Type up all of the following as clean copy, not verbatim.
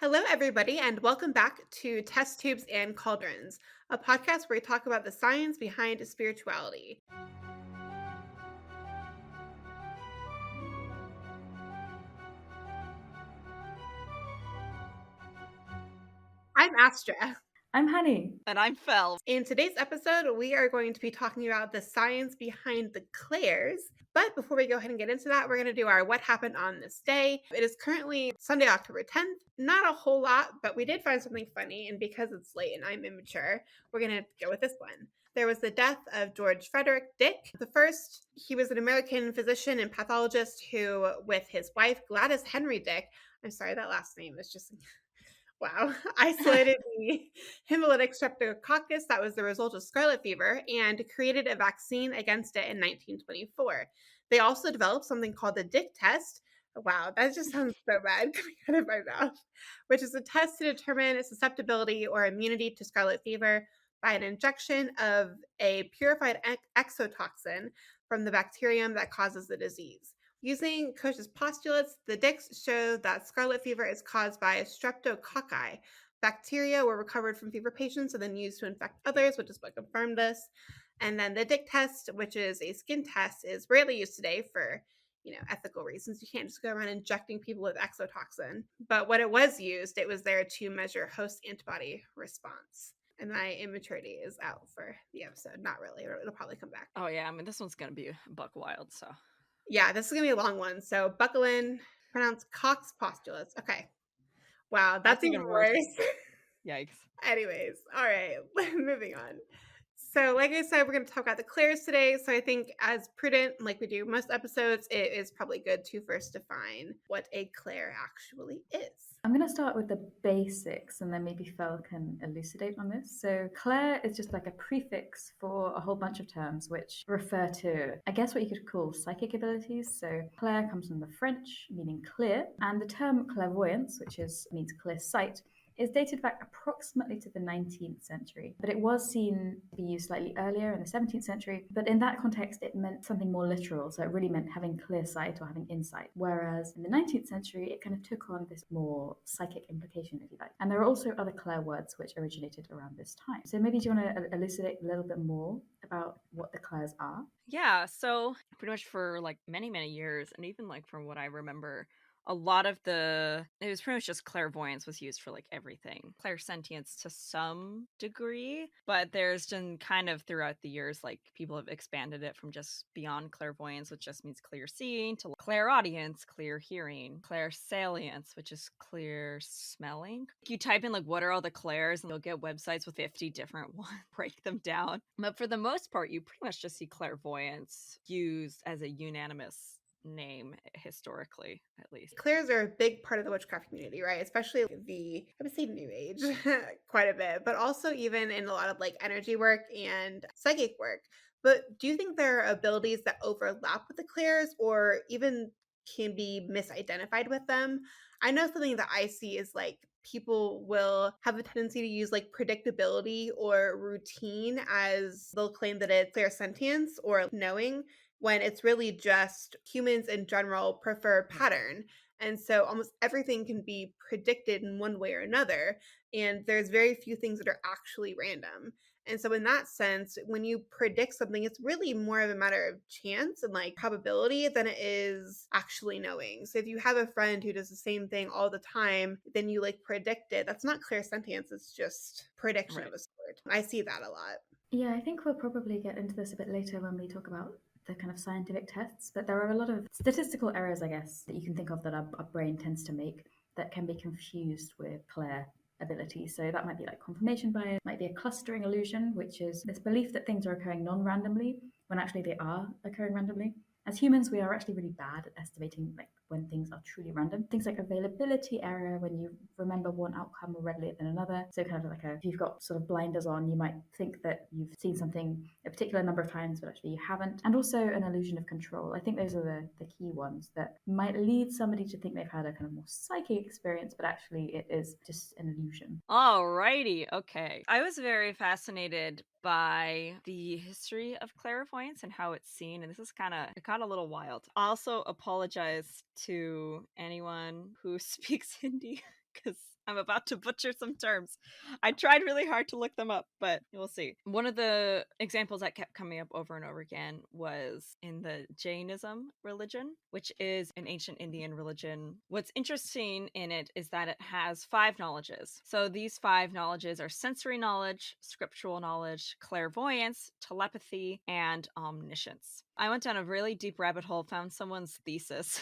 Hello, everybody, and welcome back to Test Tubes and Cauldrons, a podcast where we talk about the science behind spirituality. I'm Astra. I'm Honey. And I'm Fel. In today's episode, we are going to be talking about the science behind the clairs. But before we go ahead and get into that, we're going to do our What Happened on This Day. It is currently Sunday, October 10th. Not a whole lot, but we did find something funny. And because it's late and I'm immature, we're going to go with this one. There was the death of George Frederick Dick the First. He was an American physician and pathologist who, with his wife Gladys Henry Dick, I'm sorry, that last name is just wow, isolated the hemolytic streptococcus that was the result of scarlet fever and created a vaccine against it in 1924. They also developed something called the Dick test. Wow, that just sounds so bad coming out of my mouth, which is a test to determine susceptibility or immunity to scarlet fever by an injection of a purified exotoxin from the bacterium that causes the disease. Using Koch's postulates, the Dicks show that scarlet fever is caused by streptococci. Bacteria were recovered from fever patients and then used to infect others, which is what confirmed this. And then the Dick test, which is a skin test, is rarely used today for ethical reasons. You can't just go around injecting people with exotoxin. But when it was used, it was there to measure host antibody response. And my immaturity is out for the episode. Not really. It'll probably come back. Oh yeah, I mean this one's gonna be buck wild, so Yeah, this is gonna be a long one. So buckle in. Pronounce Cox postulates. Okay. Wow, that's even even worse. worse. Yikes. Anyways, all right, moving on. So, like I said, we're going to talk about the clairs today. So, I think, as prudent, like we do most episodes, it is probably good to first define what a clair actually is. I'm going to start with the basics and then maybe Fel can elucidate on this. So, clair is just like a prefix for a whole bunch of terms which refer to, I guess, what you could call psychic abilities. So, clair comes from the French meaning clear, and the term clairvoyance, which means clear sight, is dated back approximately to the 19th century, but it was seen to be used slightly earlier in the 17th century. But in that context, it meant something more literal. So it really meant having clear sight or having insight. Whereas in the 19th century, it kind of took on this more psychic implication, if you like. And there are also other clair words which originated around this time. So maybe do you want to elucidate a little bit more about what the clairs are? Yeah, so pretty much for like many years, and even like from what I remember, a lot of it was pretty much just clairvoyance was used for like everything. Clairsentience to some degree, but there's been kind of throughout the years, like people have expanded it from just beyond clairvoyance, which just means clear seeing, to clairaudience, clear hearing, clairsalience, which is clear smelling. You type in like what are all the clairs and you'll get websites with 50 different ones, break them down. But for the most part, you pretty much just see clairvoyance used as a unanimous name historically, at least. Clairs are a big part of the witchcraft community, right? Especially I would say New Age quite a bit, but also even in a lot of like energy work and psychic work. But do you think there are abilities that overlap with the clairs or even can be misidentified with them? I know something that I see is like people will have a tendency to use like predictability or routine as they'll claim that it's clairsentience or knowing when it's really just humans in general prefer pattern. And so almost everything can be predicted in one way or another. And there's very few things that are actually random. And so, in that sense, when you predict something, it's really more of a matter of chance and like probability than it is actually knowing. So, if you have a friend who does the same thing all the time, then you like predict it. That's not clairsentience, it's just prediction Right. of a sort. I see that a lot. Yeah, I think we'll probably get into this a bit later when we talk about the kind of scientific tests, but there are a lot of statistical errors, I guess, that you can think of that our brain tends to make that can be confused with clair ability. So that might be like confirmation bias, might be a clustering illusion, which is this belief that things are occurring non-randomly when actually they are occurring randomly. As humans, we are actually really bad at estimating like when things are truly random. Things like availability error, when you remember one outcome more readily than another. So kind of like if you've got sort of blinders on, you might think that you've seen something a particular number of times, but actually you haven't. And also an illusion of control. I think those are the key ones that might lead somebody to think they've had a kind of more psychic experience, but actually it is just an illusion. Alrighty, okay. I was very fascinated by the history of clairvoyance and how it's seen, and it got a little wild. Also apologize to anyone who speaks Hindi because I'm about to butcher some terms. I tried really hard to look them up, but we'll see. One of the examples that kept coming up over and over again was in the Jainism religion, which is an ancient Indian religion. What's interesting in it is that it has 5 knowledges. So these 5 knowledges are sensory knowledge, scriptural knowledge, clairvoyance, telepathy, and omniscience. I went down a really deep rabbit hole, found someone's thesis.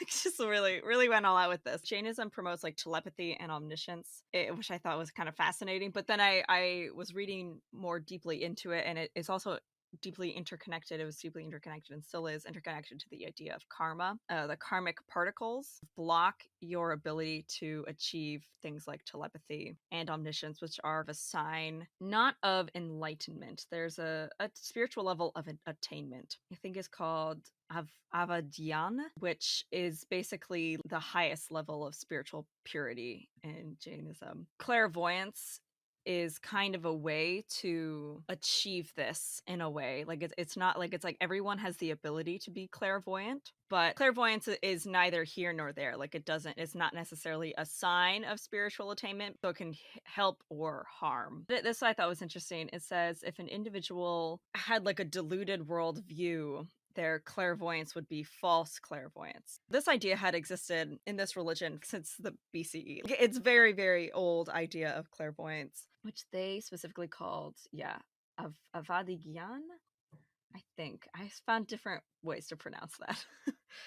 Just really went all out with this. Jainism promotes like telepathy and omniscience, which I thought was kind of fascinating. But then I was reading more deeply into it, and it is also deeply interconnected. It was deeply interconnected and still is interconnected to the idea of karma. The karmic particles block your ability to achieve things like telepathy and omniscience, which are a sign not of enlightenment. There's a spiritual level of attainment. I think it's called Avadhyana, which is basically the highest level of spiritual purity in Jainism. Clairvoyance is kind of a way to achieve this in a way. Like it's not like it's like everyone has the ability to be clairvoyant, but clairvoyance is neither here nor there. Like it's not necessarily a sign of spiritual attainment, so it can help or harm. This I thought was interesting. It says if an individual had like a deluded worldview, their clairvoyance would be false clairvoyance. This idea had existed in this religion since the BCE. It's very old idea of clairvoyance, which they specifically called, Avadhigyan. I think I found different ways to pronounce that.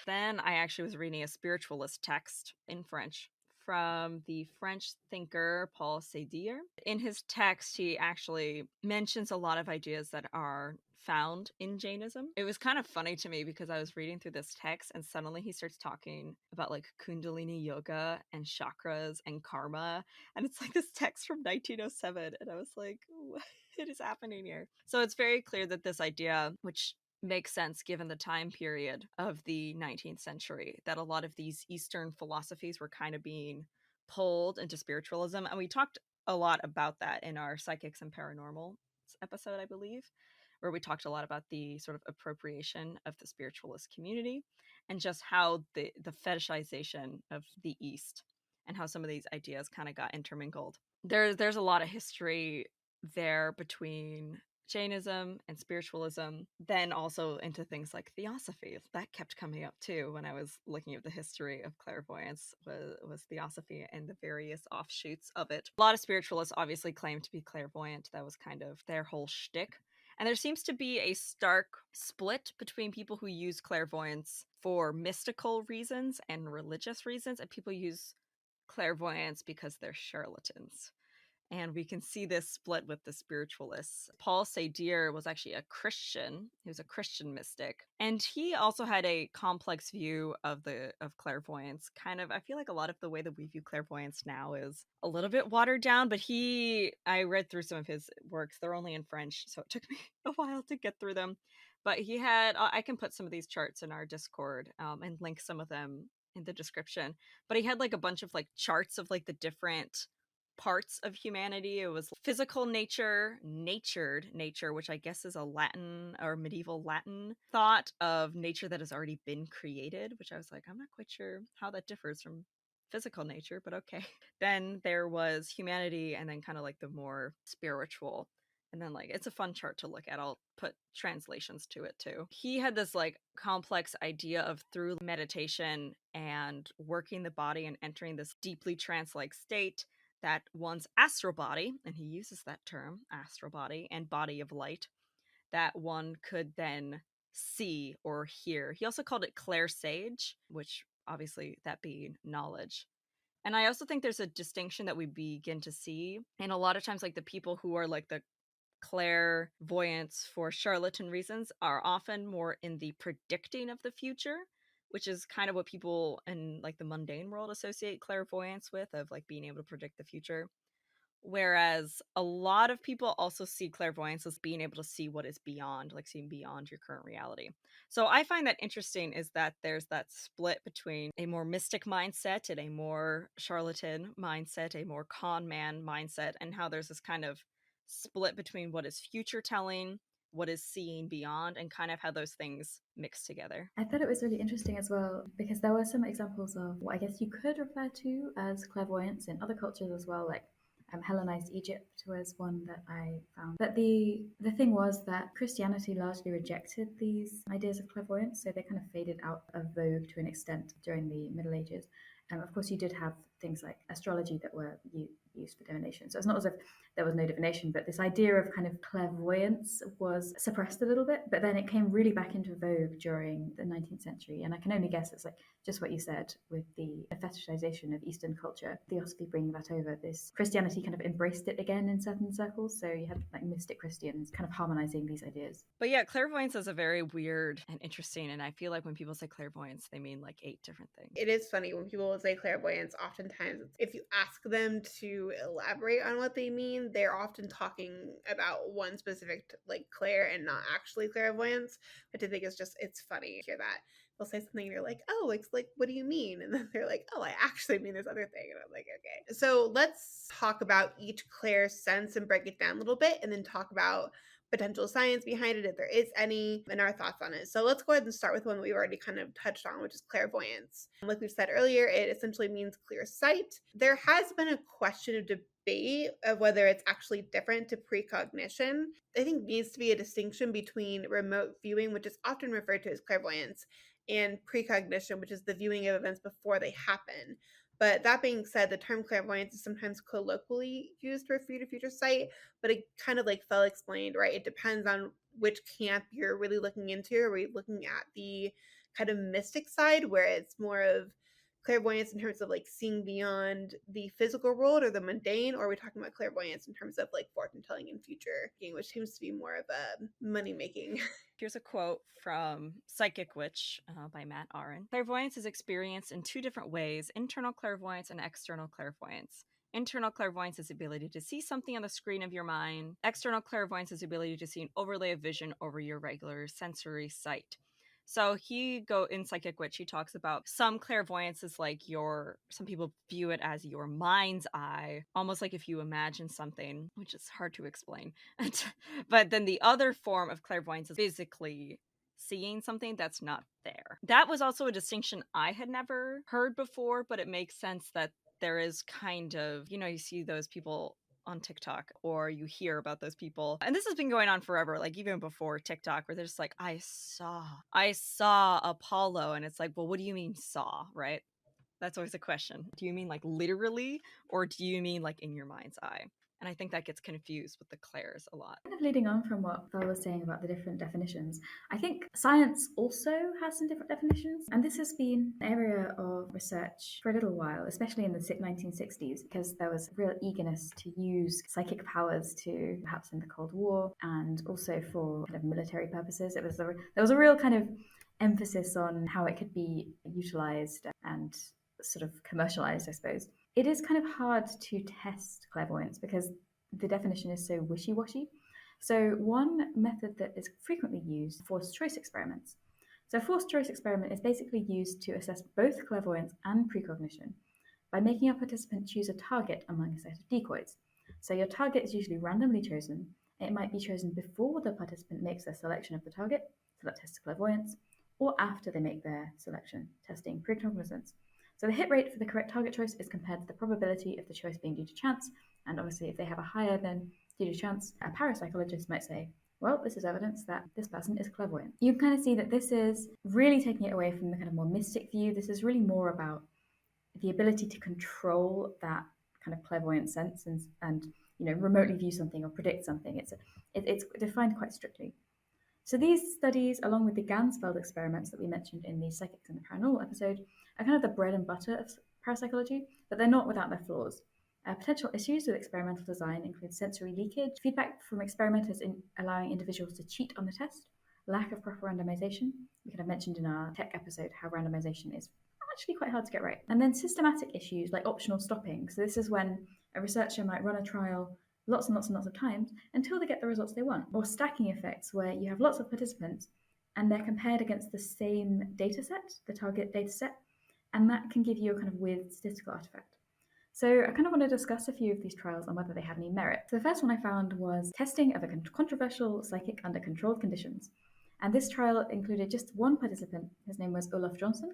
Then I actually was reading a spiritualist text in French from the French thinker Paul Seydier. In his text, he actually mentions a lot of ideas that are found in Jainism. It was kind of funny to me because I was reading through this text and suddenly he starts talking about like Kundalini yoga and chakras and karma. And it's like this text from 1907. And I was like, what is happening here? So it's very clear that this idea, which makes sense given the time period of the 19th century, that a lot of these Eastern philosophies were kind of being pulled into spiritualism. And we talked a lot about that in our Psychics and Paranormal episode, I believe, where we talked a lot about the sort of appropriation of the spiritualist community and just how the fetishization of the East and how some of these ideas kind of got intermingled. There's a lot of history there between Jainism and spiritualism, then also into things like theosophy. That kept coming up too when I was looking at the history of clairvoyance, was theosophy and the various offshoots of it. A lot of spiritualists obviously claim to be clairvoyant. That was kind of their whole shtick. And there seems to be a stark split between people who use clairvoyance for mystical reasons and religious reasons, and people use clairvoyance because they're charlatans. And we can see this split with the spiritualists. Paul Seydier was actually a Christian. He was a Christian mystic. And he also had a complex view of clairvoyance. Kind of, I feel like a lot of the way that we view clairvoyance now is a little bit watered down, but I read through some of his works. They're only in French, so it took me a while to get through them. But he had, I can put some of these charts in our Discord and link some of them in the description. But he had like a bunch of like charts of like the different parts of humanity. It was physical nature, natured nature, which I guess is a Latin or medieval Latin thought of nature that has already been created, which I was like, I'm not quite sure how that differs from physical nature, but okay. Then there was humanity, and then kind of like the more spiritual. And then like it's a fun chart to look at. I'll put translations to it too. He had this like complex idea of through meditation and working the body and entering this deeply trance-like state, that one's astral body, and he uses that term, astral body and body of light, that one could then see or hear. He also called it clairsage, which obviously that being knowledge. And I also think there's a distinction that we begin to see. And a lot of times, like the people who are like the clairvoyants for charlatan reasons are often more in the predicting of the future, which is kind of what people in like the mundane world associate clairvoyance with, of like being able to predict the future. Whereas a lot of people also see clairvoyance as being able to see what is beyond, like seeing beyond your current reality. So I find that interesting, is that there's that split between a more mystic mindset and a more charlatan mindset, a more con man mindset, and how there's this kind of split between what is future telling, what is seeing beyond, and kind of how those things mix together. I thought it was really interesting as well because there were some examples of what I guess you could refer to as clairvoyance in other cultures as well, like Hellenized Egypt was one that I found. But the thing was that Christianity largely rejected these ideas of clairvoyance, so they kind of faded out of vogue to an extent during the Middle Ages. Of course, you did have things like astrology that were used for divination. So it's not as if there was no divination, but this idea of kind of clairvoyance was suppressed a little bit. But then it came really back into vogue during the 19th century. And I can only guess it's like just what you said with the fetishization of Eastern culture, theosophy bringing that over. This Christianity kind of embraced it again in certain circles. So you had like mystic Christians kind of harmonizing these ideas. But yeah, clairvoyance is a very weird and interesting. And I feel like when people say clairvoyance, they mean like 8 different things. It is funny when people say clairvoyance, oftentimes if you ask them to elaborate on what they mean, they're often talking about one specific like clair and not actually clairvoyance, which I think is just, it's funny to hear that. They'll say something and you're like, oh, it's like, what do you mean? And then they're like, oh, I actually mean this other thing. And I'm like, okay. So let's talk about each clair sense and break it down a little bit, and then talk about potential science behind it, if there is any, and our thoughts on it. So let's go ahead and start with one that we've already kind of touched on, which is clairvoyance. Like we've said earlier, it essentially means clear sight. There has been a question of debate of whether it's actually different to precognition. I think needs to be a distinction between remote viewing, which is often referred to as clairvoyance, and precognition, which is the viewing of events before they happen. But that being said, the term clairvoyance is sometimes colloquially used to refer to future sight, but it kind of like Fel explained, right? It depends on which camp you're really looking into. Are we looking at the kind of mystic side where it's more of clairvoyance in terms of like seeing beyond the physical world or the mundane, or are we talking about clairvoyance in terms of like fortune telling in future, which seems to be more of a money making? Here's a quote from Psychic Witch by Matt Aron. Clairvoyance is experienced in 2 different ways: internal clairvoyance and external clairvoyance. Internal clairvoyance is the ability to see something on the screen of your mind. External clairvoyance is the ability to see an overlay of vision over your regular sensory sight. So in Psychic Witch, he talks about some clairvoyance is like some people view it as your mind's eye, almost like if you imagine something, which is hard to explain. But then the other form of clairvoyance is physically seeing something that's not there. That was also a distinction I had never heard before, but it makes sense that there is kind of, you see those people on TikTok, or you hear about those people. And this has been going on forever, like even before TikTok, where they're just like, I saw Apollo. And it's like, well, what do you mean saw, right? That's always a question. Do you mean like literally, or do you mean like in your mind's eye? And I think that gets confused with the clairs a lot. Kind of leading on from what Fel was saying about the different definitions, I think science also has some different definitions. And this has been an area of research for a little while, especially in the 1960s, because there was real eagerness to use psychic powers to perhaps in the Cold War and also for kind of military purposes. There was a real kind of emphasis on how it could be utilized and sort of commercialized, I suppose. It is kind of hard to test clairvoyance because the definition is so wishy-washy. So one method that is frequently used, forced choice experiments. So a forced choice experiment is basically used to assess both clairvoyance and precognition by making a participant choose a target among a set of decoys. So your target is usually randomly chosen. It might be chosen before the participant makes their selection of the target, so that tests clairvoyance, or after they make their selection, testing precognizance. So the hit rate for the correct target choice is compared to the probability of the choice being due to chance. And obviously, if they have a higher than due to chance, a parapsychologist might say, well, this is evidence that this person is clairvoyant. You can kind of see that this is really taking it away from the kind of more mystic view. This is really more about the ability to control that kind of clairvoyant sense and remotely view something or predict something. It's defined quite strictly. So these studies, along with the Ganzfeld experiments that we mentioned in the Psychics and the Paranormal episode, are kind of the bread and butter of parapsychology, but they're not without their flaws. Potential issues with experimental design include sensory leakage, feedback from experimenters in allowing individuals to cheat on the test, lack of proper randomization. We kind of mentioned in our tech episode how randomization is actually quite hard to get right. And then systematic issues like optional stopping. So this is when a researcher might run a trial lots and lots and lots of times until they get the results they want. Or stacking effects, where you have lots of participants and they're compared against the same data set, the target data set, and that can give you a kind of weird statistical artifact. So I kind of want to discuss a few of these trials and whether they had any merit. So the first one I found was testing of a controversial psychic under controlled conditions. And this trial included just one participant. His name was Olof Jonsson.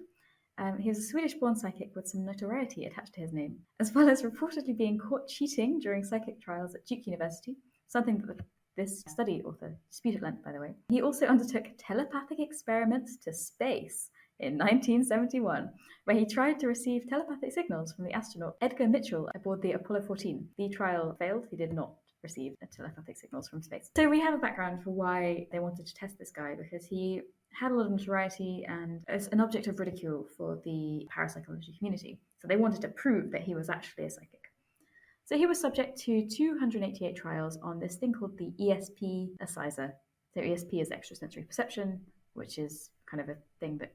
He was a Swedish-born psychic with some notoriety attached to his name, as well as reportedly being caught cheating during psychic trials at Duke University, something that this study author disputed length, by the way. He also undertook telepathic experiments to space in 1971, where he tried to receive telepathic signals from the astronaut Edgar Mitchell aboard the Apollo 14. The trial failed. He did not receive telepathic signals from space. So we have a background for why they wanted to test this guy, because he had a lot of notoriety and is an object of ridicule for the parapsychology community. So they wanted to prove that he was actually a psychic. So he was subject to 288 trials on this thing called the ESP Assizor. So ESP is extrasensory perception, which is kind of a thing that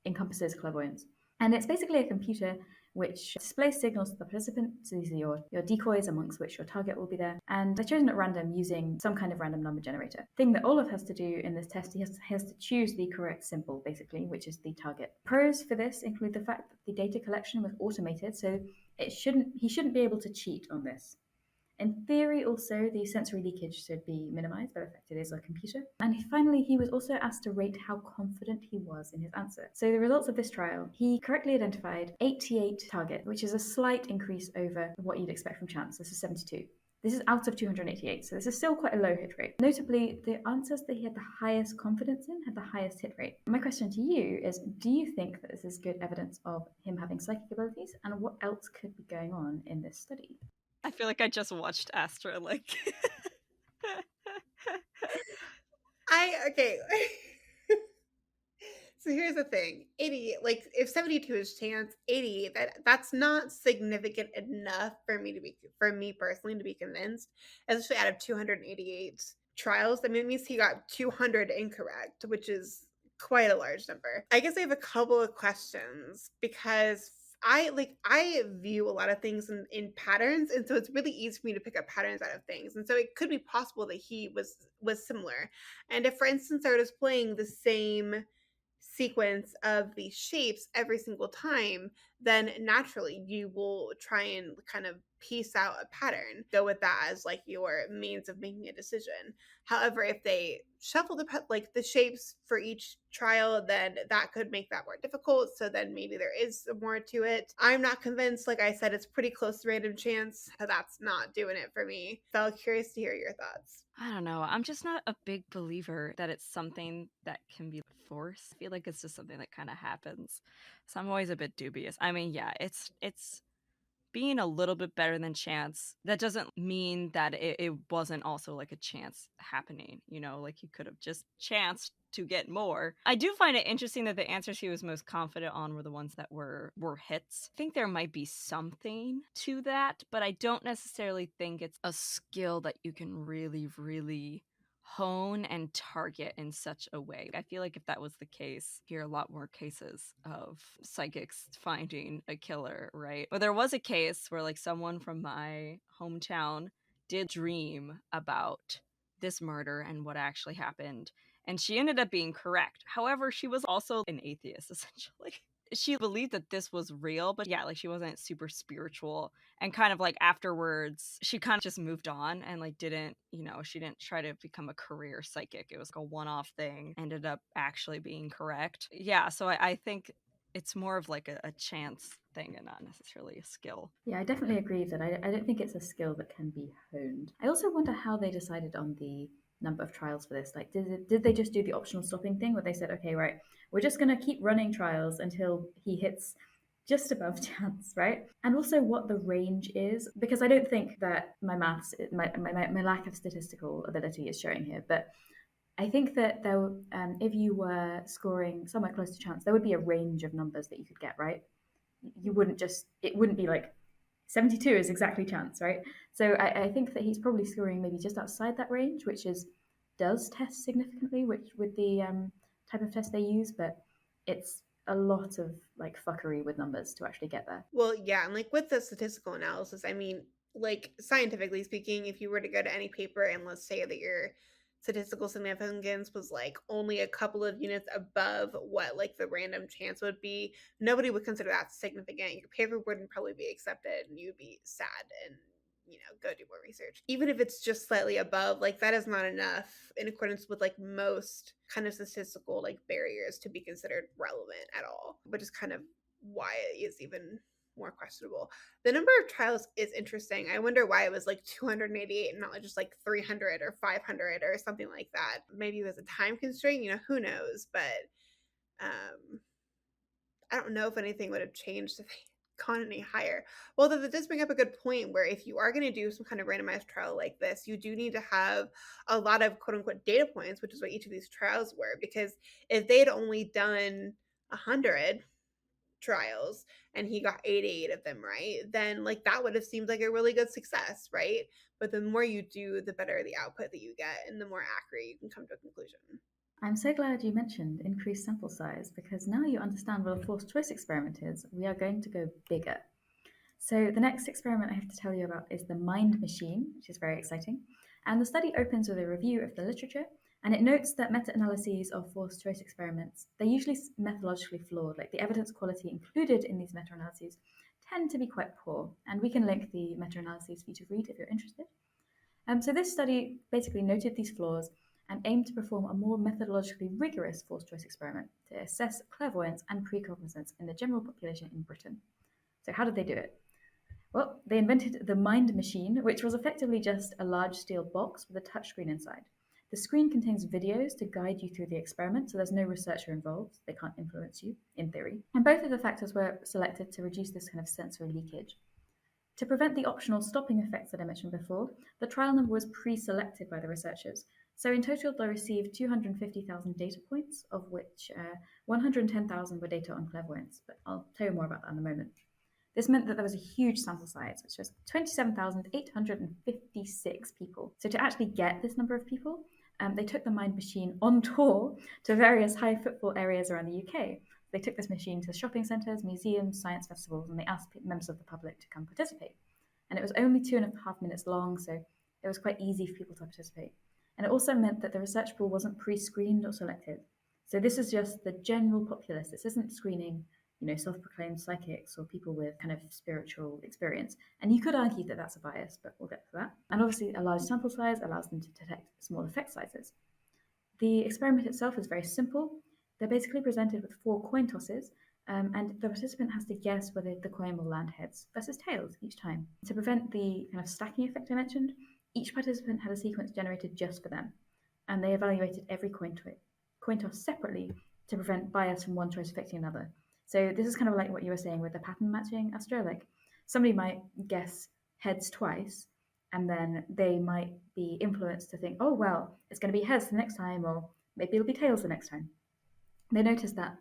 encompasses clairvoyance. And it's basically a computer which displays signals to the participant. So these are your decoys, amongst which your target will be there. And they're chosen at random using some kind of random number generator. The thing that Olof has to do in this test, he has to choose the correct symbol, basically, which is the target. Pros for this include the fact that the data collection was automated, so he shouldn't be able to cheat on this. In theory, also, the sensory leakage should be minimized by the fact it is a computer. And finally, he was also asked to rate how confident he was in his answer. So the results of this trial, he correctly identified 88 targets, which is a slight increase over what you'd expect from chance. This is 72. This is out of 288, so this is still quite a low hit rate. Notably, the answers that he had the highest confidence in had the highest hit rate. My question to you is, do you think that this is good evidence of him having psychic abilities, and what else could be going on in this study? I feel like I just watched Astra, like. Okay. So here's the thing. 80, like if 72 is chance, 80, that's not significant enough for me personally to be convinced, especially out of 288 trials. I mean, it means he got 200 incorrect, which is quite a large number. I guess I have a couple of questions because I view a lot of things in patterns, and so it's really easy for me to pick up patterns out of things. And so it could be possible that he was similar. And if, for instance, I was playing the same sequence of these shapes every single time, then naturally you will try and kind of piece out a pattern, go with that as like your means of making a decision. However, if they shuffle the shapes for each trial, then that could make that more difficult. So then maybe there is more to it. I'm not convinced. Like I said, it's pretty close to random chance. So that's not doing it for me. So I'm curious to hear your thoughts. I don't know. I'm just not a big believer that it's something that can be forced. I feel like it's just something that kind of happens. So I'm always a bit dubious. I mean, yeah, it's being a little bit better than chance. That doesn't mean that it wasn't also like a chance happening, you know, like you could have just chanced to get more. I do find it interesting that the answers he was most confident on were the ones that were hits. I think there might be something to that, but I don't necessarily think it's a skill that you can really hone and target in such a way. I feel like if that was the case, hear a lot more cases of psychics finding a killer, right? But there was a case where like someone from my hometown did dream about this murder and what actually happened, and she ended up being correct. However, she was also an atheist, essentially. She believed that this was real, but yeah, like she wasn't super spiritual. And kind of like afterwards, she kind of just moved on and like didn't, you know, she didn't try to become a career psychic. It was like a one-off thing, ended up actually being correct. Yeah, so I think it's more of like a chance thing and not necessarily a skill. Yeah, I definitely agree that I don't think it's a skill that can be honed. I also wonder how they decided on the number of trials for this. Like, did they just do the optional stopping thing where they said, okay, right, we're just going to keep running trials until he hits just above chance, right? And also what the range is, because I don't think that my maths, my lack of statistical ability is showing here, but I think that there, if you were scoring somewhere close to chance, there would be a range of numbers that you could get, right? You wouldn't just, it wouldn't be like 72 is exactly chance, right? So I think that he's probably scoring maybe just outside that range, which does test significantly, which with the type of test they use, but it's a lot of like fuckery with numbers to actually get there. Well, yeah, and like with the statistical analysis, I mean, like scientifically speaking, if you were to go to any paper and let's say that you're statistical significance was like only a couple of units above what like the random chance would be, nobody would consider that significant. Your paper wouldn't probably be accepted and you'd be sad and go do more research. Even if it's just slightly above, like that is not enough in accordance with like most kind of statistical like barriers to be considered relevant at all, which is kind of why it is even more questionable. The number of trials is interesting. I wonder why it was like 288 and not just like 300 or 500 or something like that. Maybe it was a time constraint, who knows, but I don't know if anything would have changed if they gone any higher. Well, that does bring up a good point where if you are going to do some kind of randomized trial like this, you do need to have a lot of quote unquote data points, which is what each of these trials were. Because if they had only done 100 trials and he got 88 of them right, then like that would have seemed like a really good success, right? But the more you do, the better the output that you get and the more accurate you can come to a conclusion. I'm so glad you mentioned increased sample size, because now you understand what a forced choice experiment is. We are going to go bigger. So the next experiment I have to tell you about is the mind machine, which is very exciting. And the study opens with a review of the literature, and it notes that meta-analyses of forced choice experiments, they're usually methodologically flawed. Like the evidence quality included in these meta-analyses tend to be quite poor. And we can link the meta-analyses for you to read if you're interested. So this study basically noted these flaws and aimed to perform a more methodologically rigorous forced choice experiment to assess clairvoyance and precognition in the general population in Britain. So how did they do it? Well, they invented the mind machine, which was effectively just a large steel box with a touchscreen inside. The screen contains videos to guide you through the experiment, so there's no researcher involved. They can't influence you, in theory. And both of the factors were selected to reduce this kind of sensory leakage. To prevent the optional stopping effects that I mentioned before, the trial number was pre-selected by the researchers. So in total, they received 250,000 data points, of which 110,000 were data on clairvoyance, but I'll tell you more about that in a moment. This meant that there was a huge sample size, which was 27,856 people. So to actually get this number of people, they took the mind machine on tour to various high footfall areas around the UK. They took this machine to shopping centres, museums, science festivals, and they asked members of the public to come participate. And it was only 2.5 minutes long, so it was quite easy for people to participate. And it also meant that the research pool wasn't pre-screened or selected. So this is just the general populace. This isn't screening, self-proclaimed psychics or people with kind of spiritual experience. And you could argue that that's a bias, but we'll get to that. And obviously, a large sample size allows them to detect small effect sizes. The experiment itself is very simple. They're basically presented with 4 coin tosses, and the participant has to guess whether the coin will land heads versus tails each time. To prevent the kind of stacking effect I mentioned, each participant had a sequence generated just for them, and they evaluated every coin toss separately to prevent bias from one choice affecting another. So this is kind of like what you were saying with the pattern matching, Astro. Like somebody might guess heads twice, and then they might be influenced to think, oh, well, it's going to be heads the next time, or maybe it'll be tails the next time. They noticed that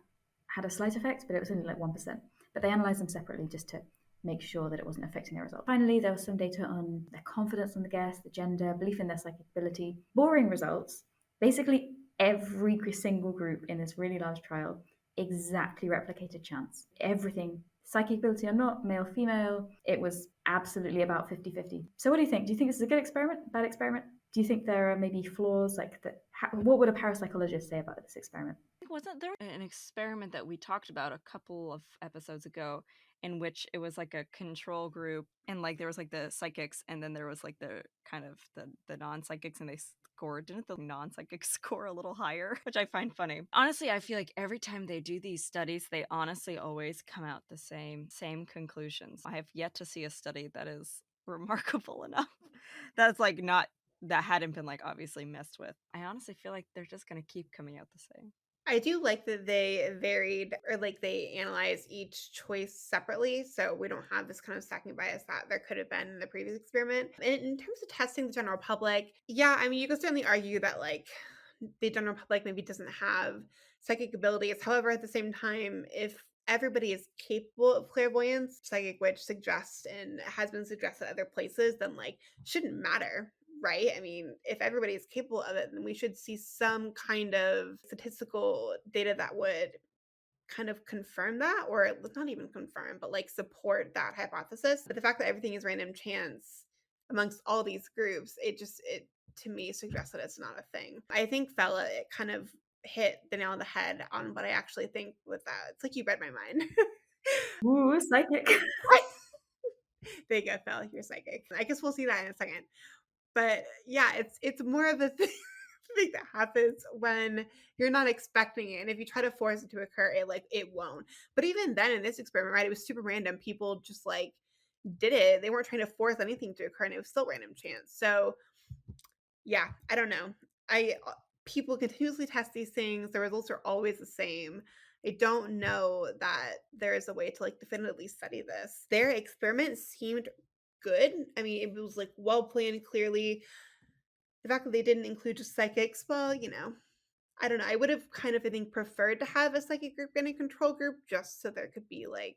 had a slight effect, but it was only like 1%. But they analysed them separately just to make sure that it wasn't affecting their result. Finally, there was some data on their confidence on the guess, the gender, belief in their psychic ability. Boring results. Basically, every single group in this really large trial exactly replicated chance. Everything, psychic ability or not, male, female, it was absolutely about 50-50. So what do you think? Do you think this is a good experiment, bad experiment? Do you think there are maybe flaws like that? What would a parapsychologist say about this experiment? Wasn't there an experiment that we talked about a couple of episodes ago in which it was like a control group and like there was like the psychics and then there was like the kind of the non-psychics and they scored, didn't the non-psychics score a little higher, which I find funny. Honestly, I feel like every time they do these studies they honestly always come out the same conclusions. I have yet to see a study that is remarkable enough that's like not that hadn't been like obviously messed with. I honestly feel like they're just going to keep coming out the same. I do like that they varied or like they analyze each choice separately. So we don't have this kind of stacking bias that there could have been in the previous experiment. And in terms of testing the general public, yeah, I mean, you could certainly argue that like the general public maybe doesn't have psychic abilities. However, at the same time, if everybody is capable of clairvoyance, psychic witch suggests and has been suggested other places, then like shouldn't matter, right? I mean, if everybody is capable of it, then we should see some kind of statistical data that would kind of confirm that, or not even confirm, but like support that hypothesis. But the fact that everything is random chance amongst all these groups, it to me suggests that it's not a thing. I think Fella, it kind of hit the nail on the head on what I actually think with that. It's like you read my mind. Ooh, psychic. There you go, Fella, you're psychic. I guess we'll see that in a second. But yeah, it's more of a thing that happens when you're not expecting it, and if you try to force it to occur, it won't. But even then, in this experiment, right, it was super random. People just like did it. They weren't trying to force anything to occur, and it was still random chance. So yeah, I don't know. I People continuously test these things. The results are always the same. I don't know that there is a way to like definitively study this. Their experiment seemed good. I mean, it was like well planned, clearly. The fact that they didn't include just psychics, well, I don't know. I would have kind of, I think, preferred to have a psychic group and a control group just so there could be like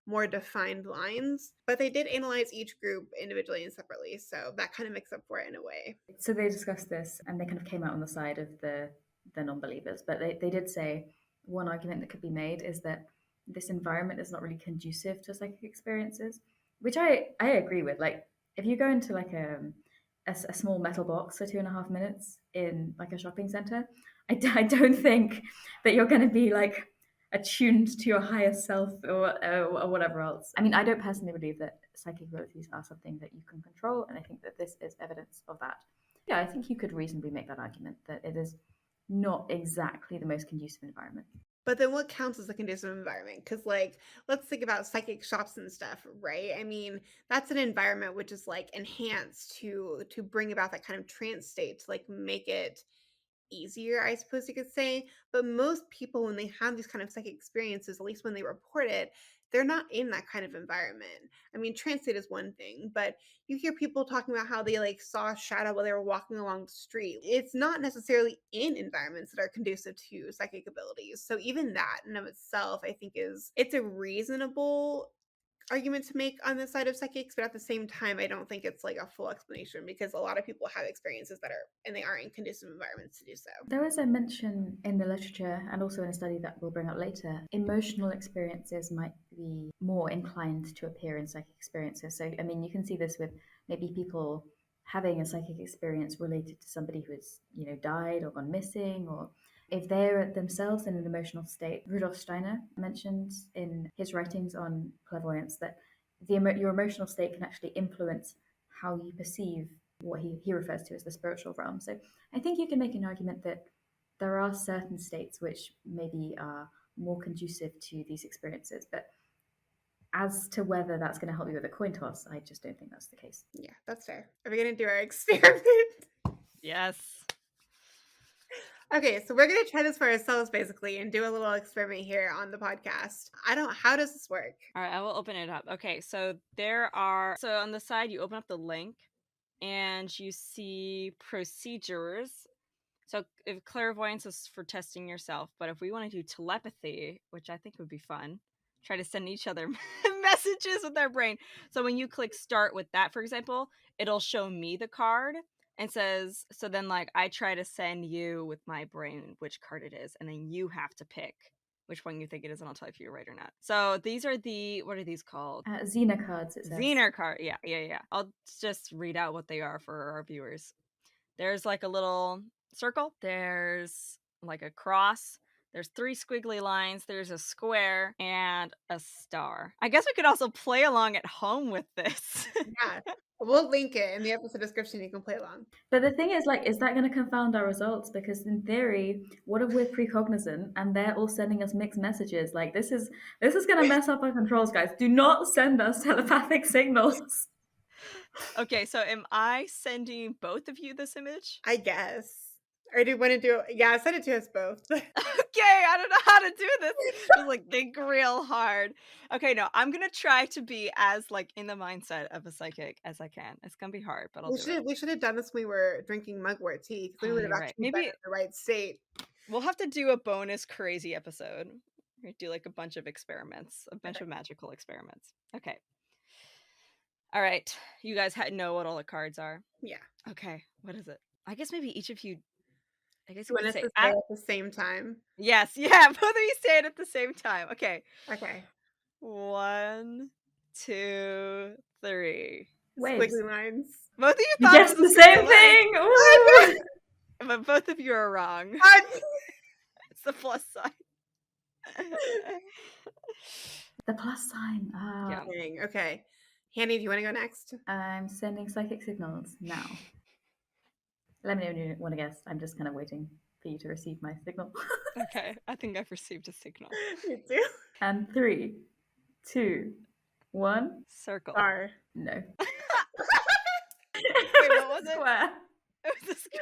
more defined lines. But they did analyze each group individually and separately, so that kind of makes up for it in a way. So they discussed this and they kind of came out on the side of the non-believers, but they did say one argument that could be made is that this environment is not really conducive to psychic experiences, which I agree with. Like if you go into like a small metal box for 2.5 minutes in like a shopping center, I don't think that you're going to be like attuned to your higher self or whatever else. I mean, I don't personally believe that psychic abilities are something that you can control, and I think that this is evidence of that. Yeah, I think you could reasonably make that argument that it is not exactly the most conducive environment. But then what counts as a conducive environment? Because, like, let's think about psychic shops and stuff, right? I mean, that's an environment which is like enhanced to bring about that kind of trance state to like make it easier, I suppose you could say. But most people, when they have these kind of psychic experiences, at least when they report it, they're not in that kind of environment. I mean, translate is one thing, but you hear people talking about how they like saw a shadow while they were walking along the street. It's not necessarily in environments that are conducive to psychic abilities. So even that in of itself, I think it's a reasonable argument to make on the side of psychics, but at the same time, I don't think it's like a full explanation because a lot of people have experiences that are, and they are in conducive environments to do so. There is a mention in the literature and also in a study that we'll bring up later. Emotional experiences might be more inclined to appear in psychic experiences. So, I mean, you can see this with maybe people having a psychic experience related to somebody who's, died or gone missing, or if they're themselves in an emotional state. Rudolf Steiner mentions in his writings on clairvoyance that your emotional state can actually influence how you perceive what he refers to as the spiritual realm. So I think you can make an argument that there are certain states which maybe are more conducive to these experiences, but as to whether that's going to help you with a coin toss, I just don't think that's the case. Yeah, that's fair. Are we going to do our experiment? Yes. Okay, so we're going to try this for ourselves basically and do a little experiment here on the podcast. How does this work? All right, I will open it up. Okay, so on the side, you open up the link and you see procedures. So if clairvoyance is for testing yourself, but if we want to do telepathy, which I think would be fun, try to send each other messages with our brain. So when you click start with that, for example, it'll show me the card and says, so then like I try to send you with my brain which card it is, and then you have to pick which one you think it is, and I'll tell you if you're right or not. So these are what are these called? Xena cards, it says. Xena card, yeah. I'll just read out what they are for our viewers. There's like a little circle. There's like a cross. There's 3 squiggly lines. There's a square and a star. I guess we could also play along at home with this. Yeah, we'll link it in the episode description. You can play along. But the thing is, like, is that going to confound our results? Because in theory, what if we're precognizant and they're all sending us mixed messages? Like, this is going to mess up our controls, guys. Do not send us telepathic signals. Okay, so am I sending both of you this image? I guess. Or do you want to do it? Yeah, send it to us both. Okay, I don't know how to do this. Just like think real hard. Okay, no, I'm gonna try to be as like in the mindset of a psychic as I can. It's gonna be hard, but I'll do it. We should have done this when we were drinking mugwort tea because we would have you're actually right. been in the right state. We'll have to do a bonus crazy episode. We do like a bunch of experiments, a bunch of magical experiments. Okay. All right, you guys know what all the cards are. Yeah. Okay, what is it? I guess maybe each of you. I guess you want us say to say it at the same time. Yes, yeah, both of you say it at the same time. Okay. Okay. 1, 2, 3. Waves. Squiggly lines. Both of you You thought it guessed was the a same squiggly line, thing! Woo! but both of you are wrong. God. It's the plus sign. The plus sign. Ah. Yeah. Dang, okay. Hanny, do you want to go next? I'm sending psychic signals now. Let me know when you want to guess. I'm just kind of waiting for you to receive my signal. Okay, I think I've received a signal. Me too. And 3, 2, 1. Circle. Star. No. Wait, what was it? Square. It was a square.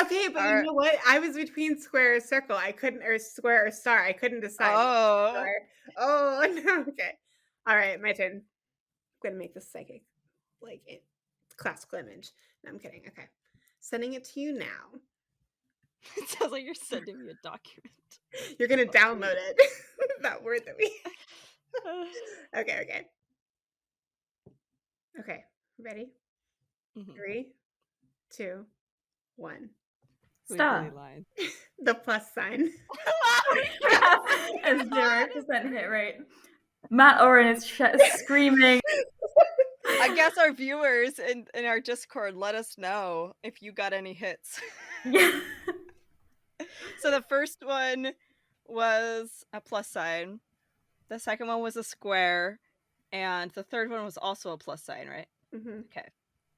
Okay, but Alright. you know what? I was between square or circle. I couldn't, or square or star. I couldn't decide. Oh. Star. Oh, no. Okay. All right, my turn. I'm going to make this psychic, like, classical image. No, I'm kidding. Okay. Sending it to you now. It sounds like you're sending me a document. You're going to download it. That word that we... Okay. Okay. Ready? Mhm. 3, 2, 1. Star. Wiggly line. The plus sign. We have a 0% hit rate. Matt Oren is screaming. I guess our viewers in our Discord let us know if you got any hits. Yeah. So the first one was a plus sign. The second one was a square. And the third one was also a plus sign, right? Mm-hmm. Okay.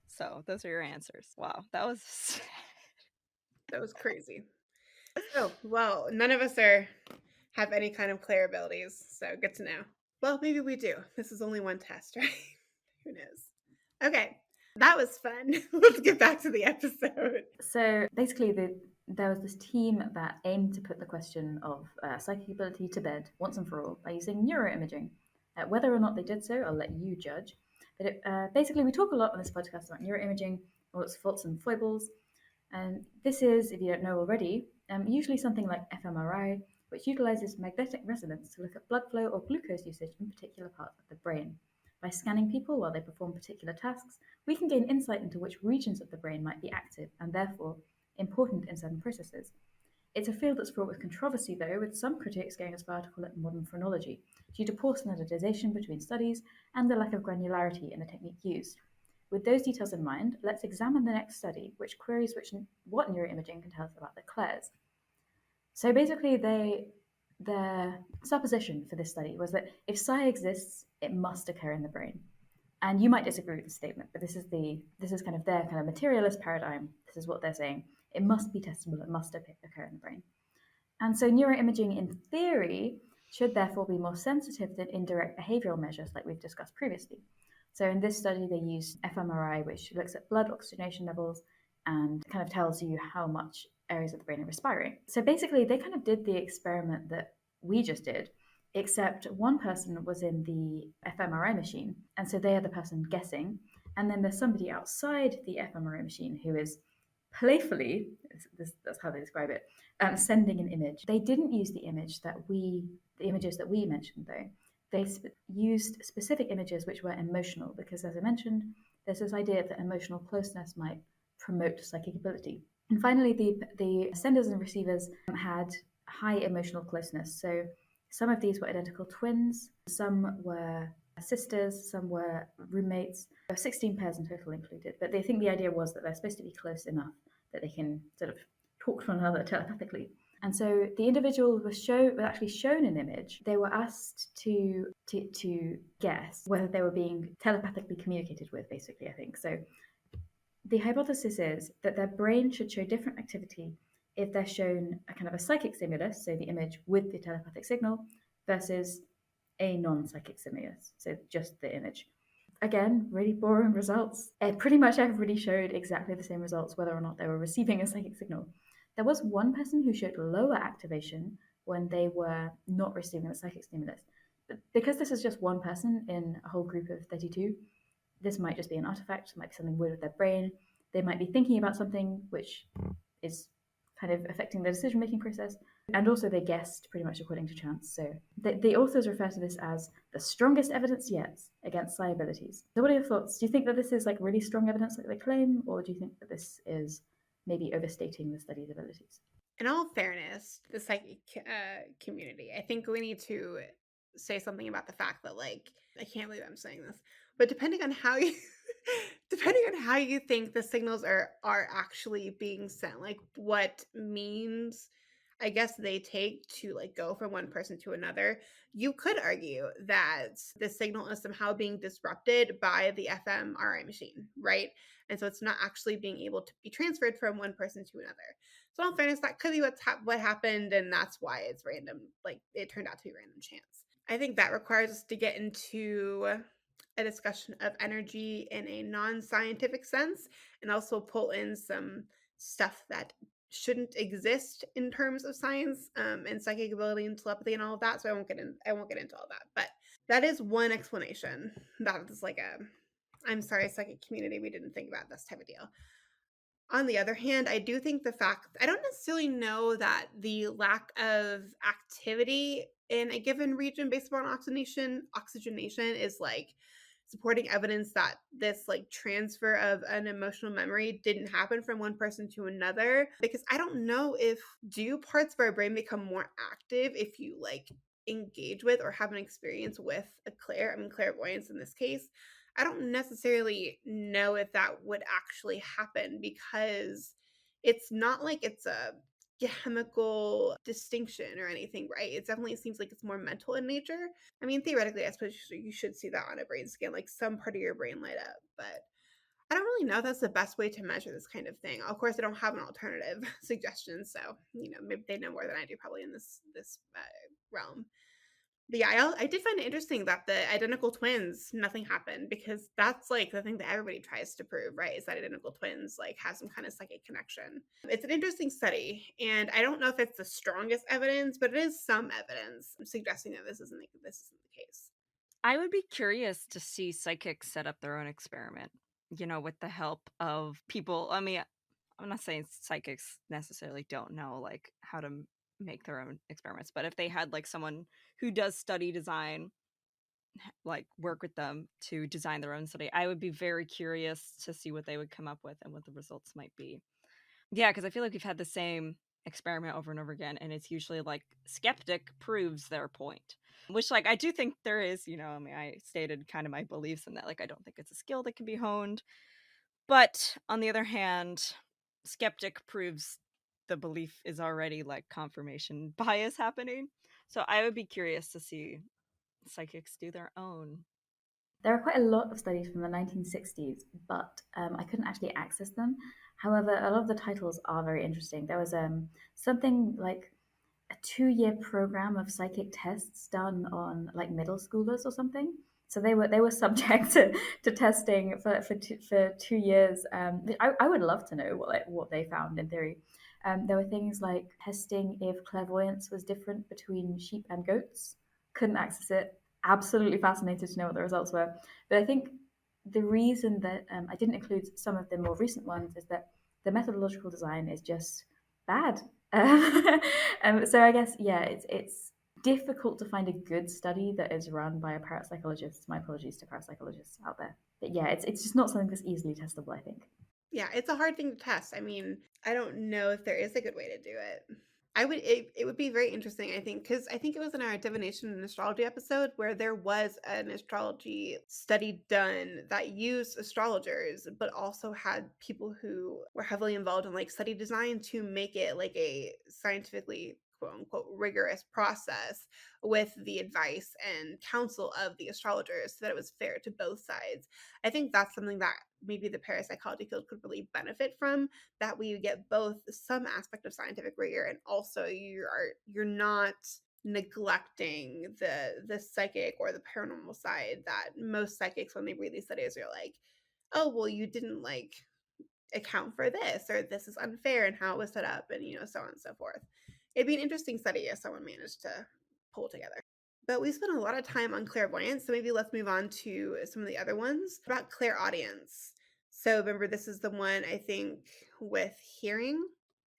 So those are your answers. Wow, that was... That was crazy. Oh, well, none of us have any kind of clair abilities, so good to know. Well, maybe we do. This is only one test, right? Who knows? Okay, that was fun. Let's get back to the episode. So basically, there was this team that aimed to put the question of psychic ability to bed once and for all by using neuroimaging. Whether or not they did so, I'll let you judge. But basically, we talk a lot on this podcast about neuroimaging, all its faults and foibles. And this is, if you don't know already, usually something like fMRI, which utilizes magnetic resonance to look at blood flow or glucose usage in particular parts of the brain. By scanning people while they perform particular tasks, we can gain insight into which regions of the brain might be active and therefore important in certain processes. It's a field that's fraught with controversy, though, with some critics going as far to call it modern phrenology, due to poor standardization between studies and the lack of granularity in the technique used. With those details in mind, let's examine the next study, which queries what neuroimaging can tell us about the clairs. So basically, their supposition for this study was that if psi exists, it must occur in the brain. And you might disagree with the statement, but this is kind of their kind of materialist paradigm. This is what they're saying. It must be testable. It must occur in the brain. And so neuroimaging, in theory, should therefore be more sensitive than indirect behavioral measures like we've discussed previously. So in this study, they used fMRI, which looks at blood oxygenation levels and kind of tells you how much areas of the brain are respiring. So basically, they kind of did the experiment that we just did, except one person was in the fMRI machine, and so they are the person guessing, and then there's somebody outside the fMRI machine who is playfully, that's how they describe it, sending an image. They didn't use the images that we mentioned, though. They used specific images which were emotional because, as I mentioned, there's this idea that emotional closeness might promote psychic ability. And finally, the senders and receivers had high emotional closeness. So some of these were identical twins, some were sisters, some were roommates. There were 16 pairs in total included, but they think the idea was that they're supposed to be close enough that they can sort of talk to one another telepathically. And so the individual was actually shown an image. They were asked to guess whether they were being telepathically communicated with, basically, I think. So the hypothesis is that their brain should show different activity if they're shown a kind of a psychic stimulus, so the image with the telepathic signal, versus a non-psychic stimulus, so just the image. Again, really boring results. Pretty much everybody showed exactly the same results, whether or not they were receiving a psychic signal. There was one person who showed lower activation when they were not receiving the psychic stimulus. But because this is just one person in a whole group of 32, this might just be an artifact, it might be something weird with their brain. They might be thinking about something which is kind of affecting their decision-making process. And also they guessed pretty much according to chance. So the authors refer to this as the strongest evidence yet against psi abilities. So what are your thoughts? Do you think that this is like really strong evidence like they claim, or do you think that this is maybe overstating the study's abilities? In all fairness, the psychic community, I think we need to say something about the fact that, like, I can't believe I'm saying this. But depending on how you depending on how you think the signals are actually being sent, like what means I guess they take to like go from one person to another, you could argue that the signal is somehow being disrupted by the fMRI machine, right? And so it's not actually being able to be transferred from one person to another. So in fairness, that could be what happened, and that's why it's random. Like it turned out to be random chance. I think that requires us to get into a discussion of energy in a non-scientific sense, and also pull in some stuff that shouldn't exist in terms of science, and psychic ability and telepathy and all of that. So I won't get into all that. But that is one explanation. That is like a I'm sorry, psychic community, we didn't think about this type of deal. On the other hand, I do think the fact I don't necessarily know that the lack of activity in a given region based upon oxygenation is like supporting evidence that this like transfer of an emotional memory didn't happen from one person to another, because I don't know if do parts of our brain become more active if you like engage with or have an experience with clairvoyance in this case. I don't necessarily know if that would actually happen, because it's not like it's a chemical distinction or anything, right? It definitely seems like it's more mental in nature. I mean, theoretically, I suppose you should see that on a brain scan, like some part of your brain light up, but I don't really know if that's the best way to measure this kind of thing. Of course, I don't have an alternative suggestion, so maybe they know more than I do probably in this realm. But yeah, I did find it interesting that the identical twins, nothing happened, because that's like the thing that everybody tries to prove, right? Is that identical twins like have some kind of psychic connection. It's an interesting study, and I don't know if it's the strongest evidence, but it is some evidence suggesting that this isn't the case. I would be curious to see psychics set up their own experiment, with the help of people. I mean, I'm not saying psychics necessarily don't know like how to make their own experiments, but if they had like someone who does study design like work with them to design their own study, I would be very curious to see what they would come up with and what the results might be. Yeah, because I feel like we've had the same experiment over and over again, and it's usually like skeptic proves their point. Which, like, I do think there is, I mean, I stated kind of my beliefs in that. Like, I don't think it's a skill that can be honed. But on the other hand, skeptic proves the belief is already like confirmation bias happening. So I would be curious to see psychics do their own. There are quite a lot of studies from the 1960s, but I couldn't actually access them. However, a lot of the titles are very interesting. There was something like a 2-year program of psychic tests done on like middle schoolers or something. So they were subject to testing for 2 years. I would love to know what they found in theory. There were things like testing if clairvoyance was different between sheep and goats. Couldn't access it. Absolutely fascinated to know what the results were. But I think the reason that I didn't include some of the more recent ones is that the methodological design is just bad. So I guess it's difficult to find a good study that is run by a parapsychologist. My apologies to parapsychologists out there, but yeah, it's just not something that's easily testable, I think. Yeah, it's a hard thing to test. I mean, I don't know if there is a good way to do it. It would be very interesting, I think, because I think it was in our divination and astrology episode where there was an astrology study done that used astrologers, but also had people who were heavily involved in like study design to make it like a scientifically quote unquote rigorous process with the advice and counsel of the astrologers so that it was fair to both sides. I think that's something that maybe the parapsychology field could really benefit from, that we get both some aspect of scientific rigor and also you're not neglecting the psychic or the paranormal side that most psychics when they read these studies are like, oh well, you didn't like account for this, or this is unfair and how it was set up, and so on and so forth. It'd be an interesting study if someone managed to pull together. But we spent a lot of time on clairvoyance, so maybe let's move on to some of the other ones about clairaudience. So remember, this is the one I think with hearing.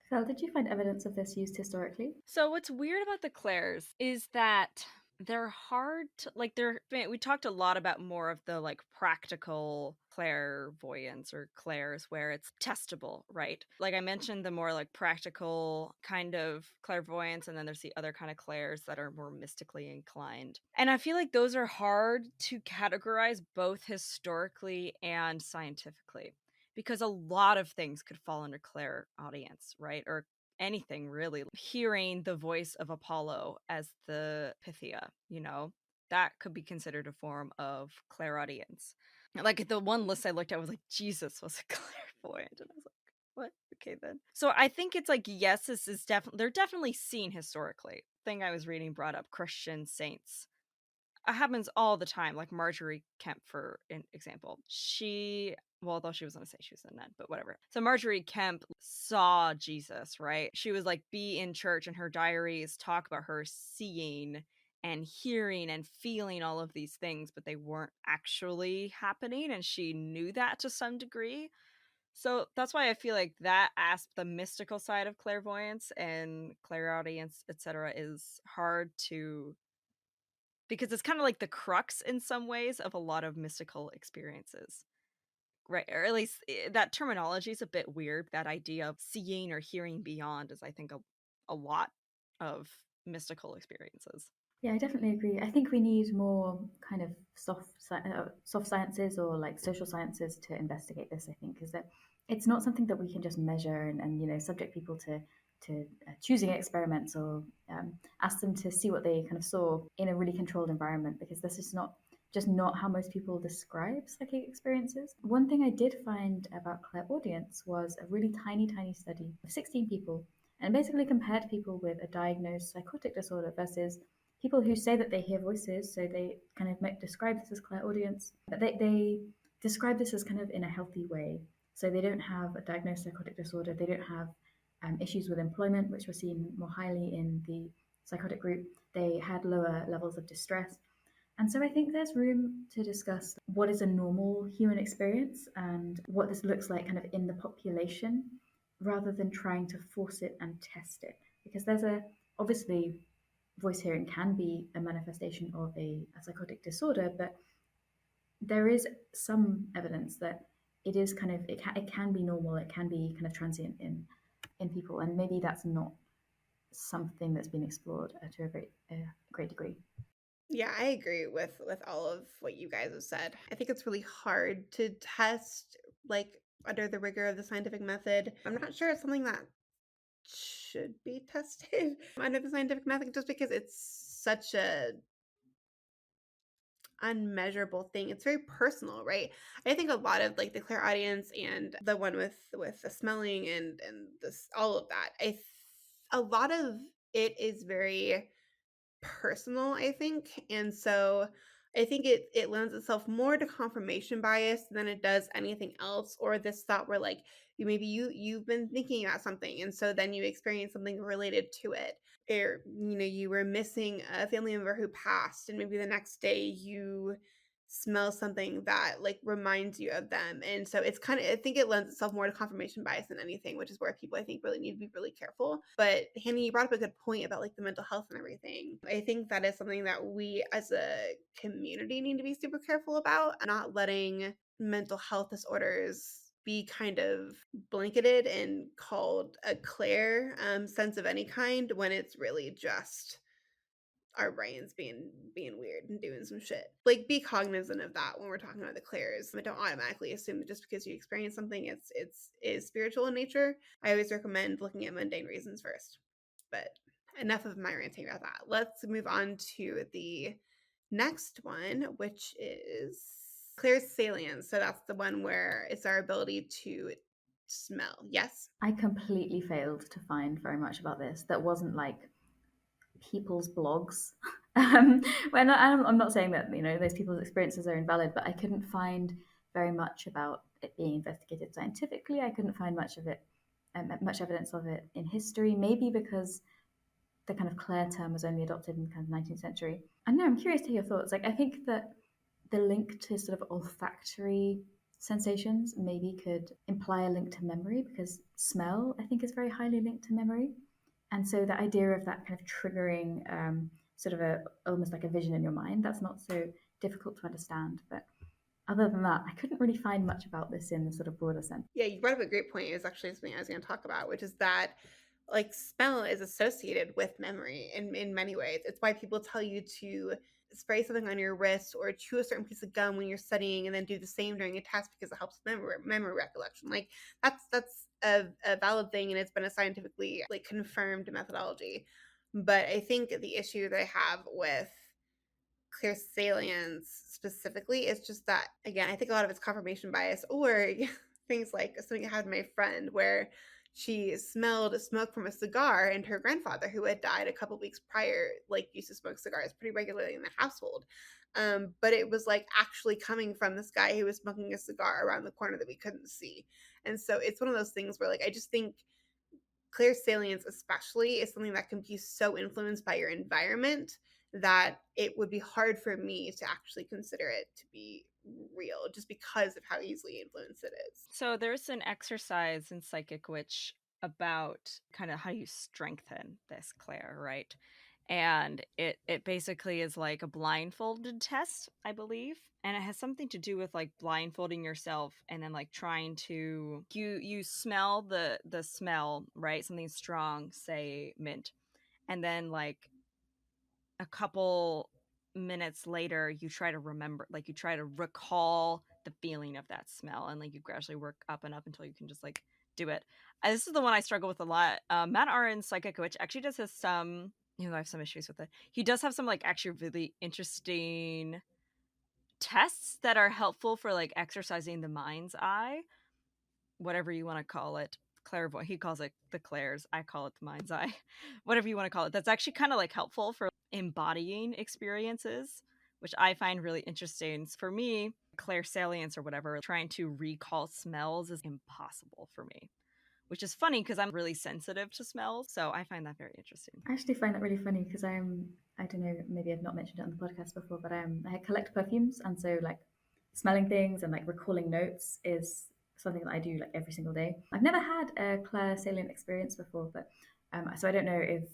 Phil, did you find evidence of this used historically? So what's weird about the clairs is that they're hard to, like, we talked a lot about more of the like practical clairvoyance or clairs where it's testable, right? Like I mentioned the more like practical kind of clairvoyance, and then there's the other kind of clairs that are more mystically inclined. And I feel like those are hard to categorize both historically and scientifically, because a lot of things could fall under clairaudience, right? Or anything really. Hearing the voice of Apollo as the Pythia, that could be considered a form of clairaudience. Like the one list I looked at was like, Jesus was a clairvoyant. And I was like, what? Okay, then. So I think it's like, yes, this is definitely, they're definitely seen historically. Thing I was reading brought up Christian saints. It happens all the time. Like Marjorie Kemp, for an example. Although she was going to say she was a nun, but whatever. So Marjorie Kemp saw Jesus, right? She was like, be in church, and her diaries talk about her seeing and hearing and feeling all of these things, but they weren't actually happening. And she knew that to some degree. So that's why I feel like that the mystical side of clairvoyance and clairaudience, etc., is hard to, because it's kind of like the crux in some ways of a lot of mystical experiences. Right, or at least that terminology is a bit weird. That idea of seeing or hearing beyond is, I think, a lot of mystical experiences. Yeah, I definitely agree. I think we need more kind of soft sciences or like social sciences to investigate this. I think is that it's not something that we can just measure and subject people to choosing experiments or ask them to see what they kind of saw in a really controlled environment, because this is not how most people describe psychic experiences. One thing I did find about clairaudience was a really tiny study of 16 people, and basically compared people with a diagnosed psychotic disorder versus people who say that they hear voices. So they kind of might describe this as clairaudience, but they describe this as kind of in a healthy way. So they don't have a diagnosed psychotic disorder. They don't have issues with employment, which were seen more highly in the psychotic group. They had lower levels of distress. And so I think there's room to discuss what is a normal human experience and what this looks like kind of in the population, rather than trying to force it and test it. Because obviously, voice hearing can be a manifestation of a psychotic disorder, but there is some evidence that it can be normal, it can be kind of transient in people, and maybe that's not something that's been explored to a great degree. Yeah, I agree with all of what you guys have said. I think it's really hard to test like under the rigor of the scientific method. I'm not sure it's something that should be tested under the scientific method, just because it's such a unmeasurable thing. It's very personal, right? I think a lot of like the clairaudience and the one with the smelling and this all of that. A lot of it is very personal, I think. And so I think it lends itself more to confirmation bias than it does anything else, or this thought where like you've been thinking about something and so then you experience something related to it. Or you were missing a family member who passed and maybe the next day you smell something that like reminds you of them. And so it's kind of, I think it lends itself more to confirmation bias than anything, which is where people I think really need to be really careful. But Hannah, you brought up a good point about like the mental health and everything. I think that is something that we as a community need to be super careful about, not letting mental health disorders be kind of blanketed and called a clair sense of any kind, when it's really just our brains being weird and doing some shit. Like, be cognizant of that when we're talking about the clairs. I don't automatically assume that just because you experience something it's is spiritual in nature. I always recommend looking at mundane reasons first. But enough of my ranting about that. Let's move on to the next one, which is clairsalience. So that's the one where it's our ability to smell. Yes? I completely failed to find very much about this that wasn't like people's blogs. I'm not saying that those people's experiences are invalid, but I couldn't find very much about it being investigated scientifically. I couldn't find much of it, much evidence of it in history. Maybe because the kind of clair term was only adopted in the kind of 19th century. And I'm curious to hear your thoughts. Like, I think that the link to sort of olfactory sensations maybe could imply a link to memory, because smell, I think, is very highly linked to memory. And so the idea of that kind of triggering sort of almost like a vision in your mind. That's not so difficult to understand. But other than that, I couldn't really find much about this in the sort of broader sense. Yeah, you brought up a great point. Is actually something I was going to talk about, which is that like smell is associated with memory in many ways. It's why people tell you to spray something on your wrist or chew a certain piece of gum when you're studying and then do the same during a test because it helps memory recollection. Like that's a valid thing, and it's been a scientifically like confirmed methodology. But I think the issue that I have with clairsalience specifically is just that, again, I think a lot of it's confirmation bias, or things like something I had with my friend where she smelled smoke from a cigar, and her grandfather, who had died a couple weeks prior, like used to smoke cigars pretty regularly in the household. But it was like actually coming from this guy who was smoking a cigar around the corner that we couldn't see. And so it's one of those things where like I just think clairsalience especially is something that can be so influenced by your environment that it would be hard for me to actually consider it to be real just because of how easily influenced it is. So there's an exercise in Psychic Witch about kind of how you strengthen this clair, right? And it basically is like a blindfolded test, I believe. And it has something to do with like blindfolding yourself and then like trying to you smell the smell, right? Something strong, say mint. And then like a couple minutes later you try to remember, like you try to recall the feeling of that smell, and like you gradually work up and up until you can just like do it. This is the one I struggle with a lot. Matt Aron's Psychic Witch actually does have some, you know, I have some issues with it. He does have some like actually really interesting tests that are helpful for like exercising the mind's eye, whatever you want to call it. Clairvoyant, he calls it the clairs, I call it the mind's eye. Whatever you want to call it, that's actually kind of like helpful for embodying experiences, which I find really interesting. For me, clairsalience or whatever, trying to recall smells is impossible for me, which is funny because I'm really sensitive to smells, so I find that very interesting. I actually find that really funny because I don't know, maybe I've not mentioned it on the podcast before, but I collect perfumes, and so like smelling things and like recalling notes is something that I do like every single day. I've never had a clairsalient experience before, but so I don't know if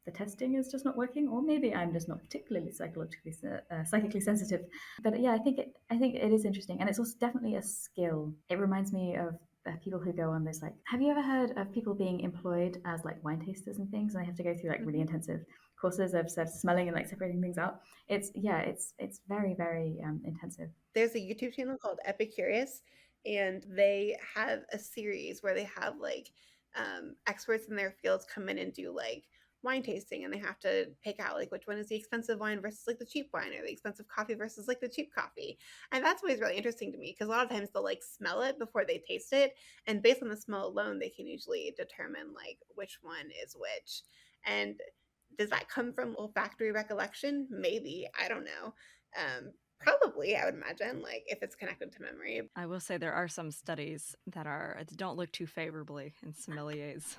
the testing is just not working, or maybe I'm just not particularly psychically sensitive. But yeah, I think it is interesting, and it's also definitely a skill. It reminds me of people who go on this like, have you ever heard of people being employed as like wine tasters and things, and they have to go through like really intensive courses of smelling and like separating things out? It's very very intensive. There's a YouTube channel called Epicurious, and they have a series where they have like experts in their fields come in and do like wine tasting, and they have to pick out like which one is the expensive wine versus like the cheap wine, or the expensive coffee versus like the cheap coffee. And that's always really interesting to me because a lot of times they'll like smell it before they taste it, and based on the smell alone they can usually determine like which one is which. And does that come from olfactory recollection? Maybe, I don't know. Probably, I would imagine, like if it's connected to memory. I will say there are some studies that don't look too favorably in sommelier's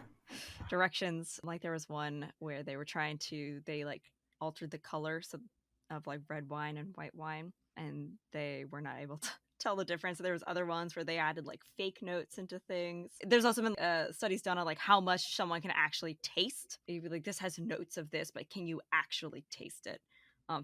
directions. Like there was one where they like altered the colors of like red wine and white wine, and they were not able to tell the difference. There was other ones where they added like fake notes into things. There's also been studies done on like how much someone can actually taste. You'd be like, this has notes of this, but can you actually taste it?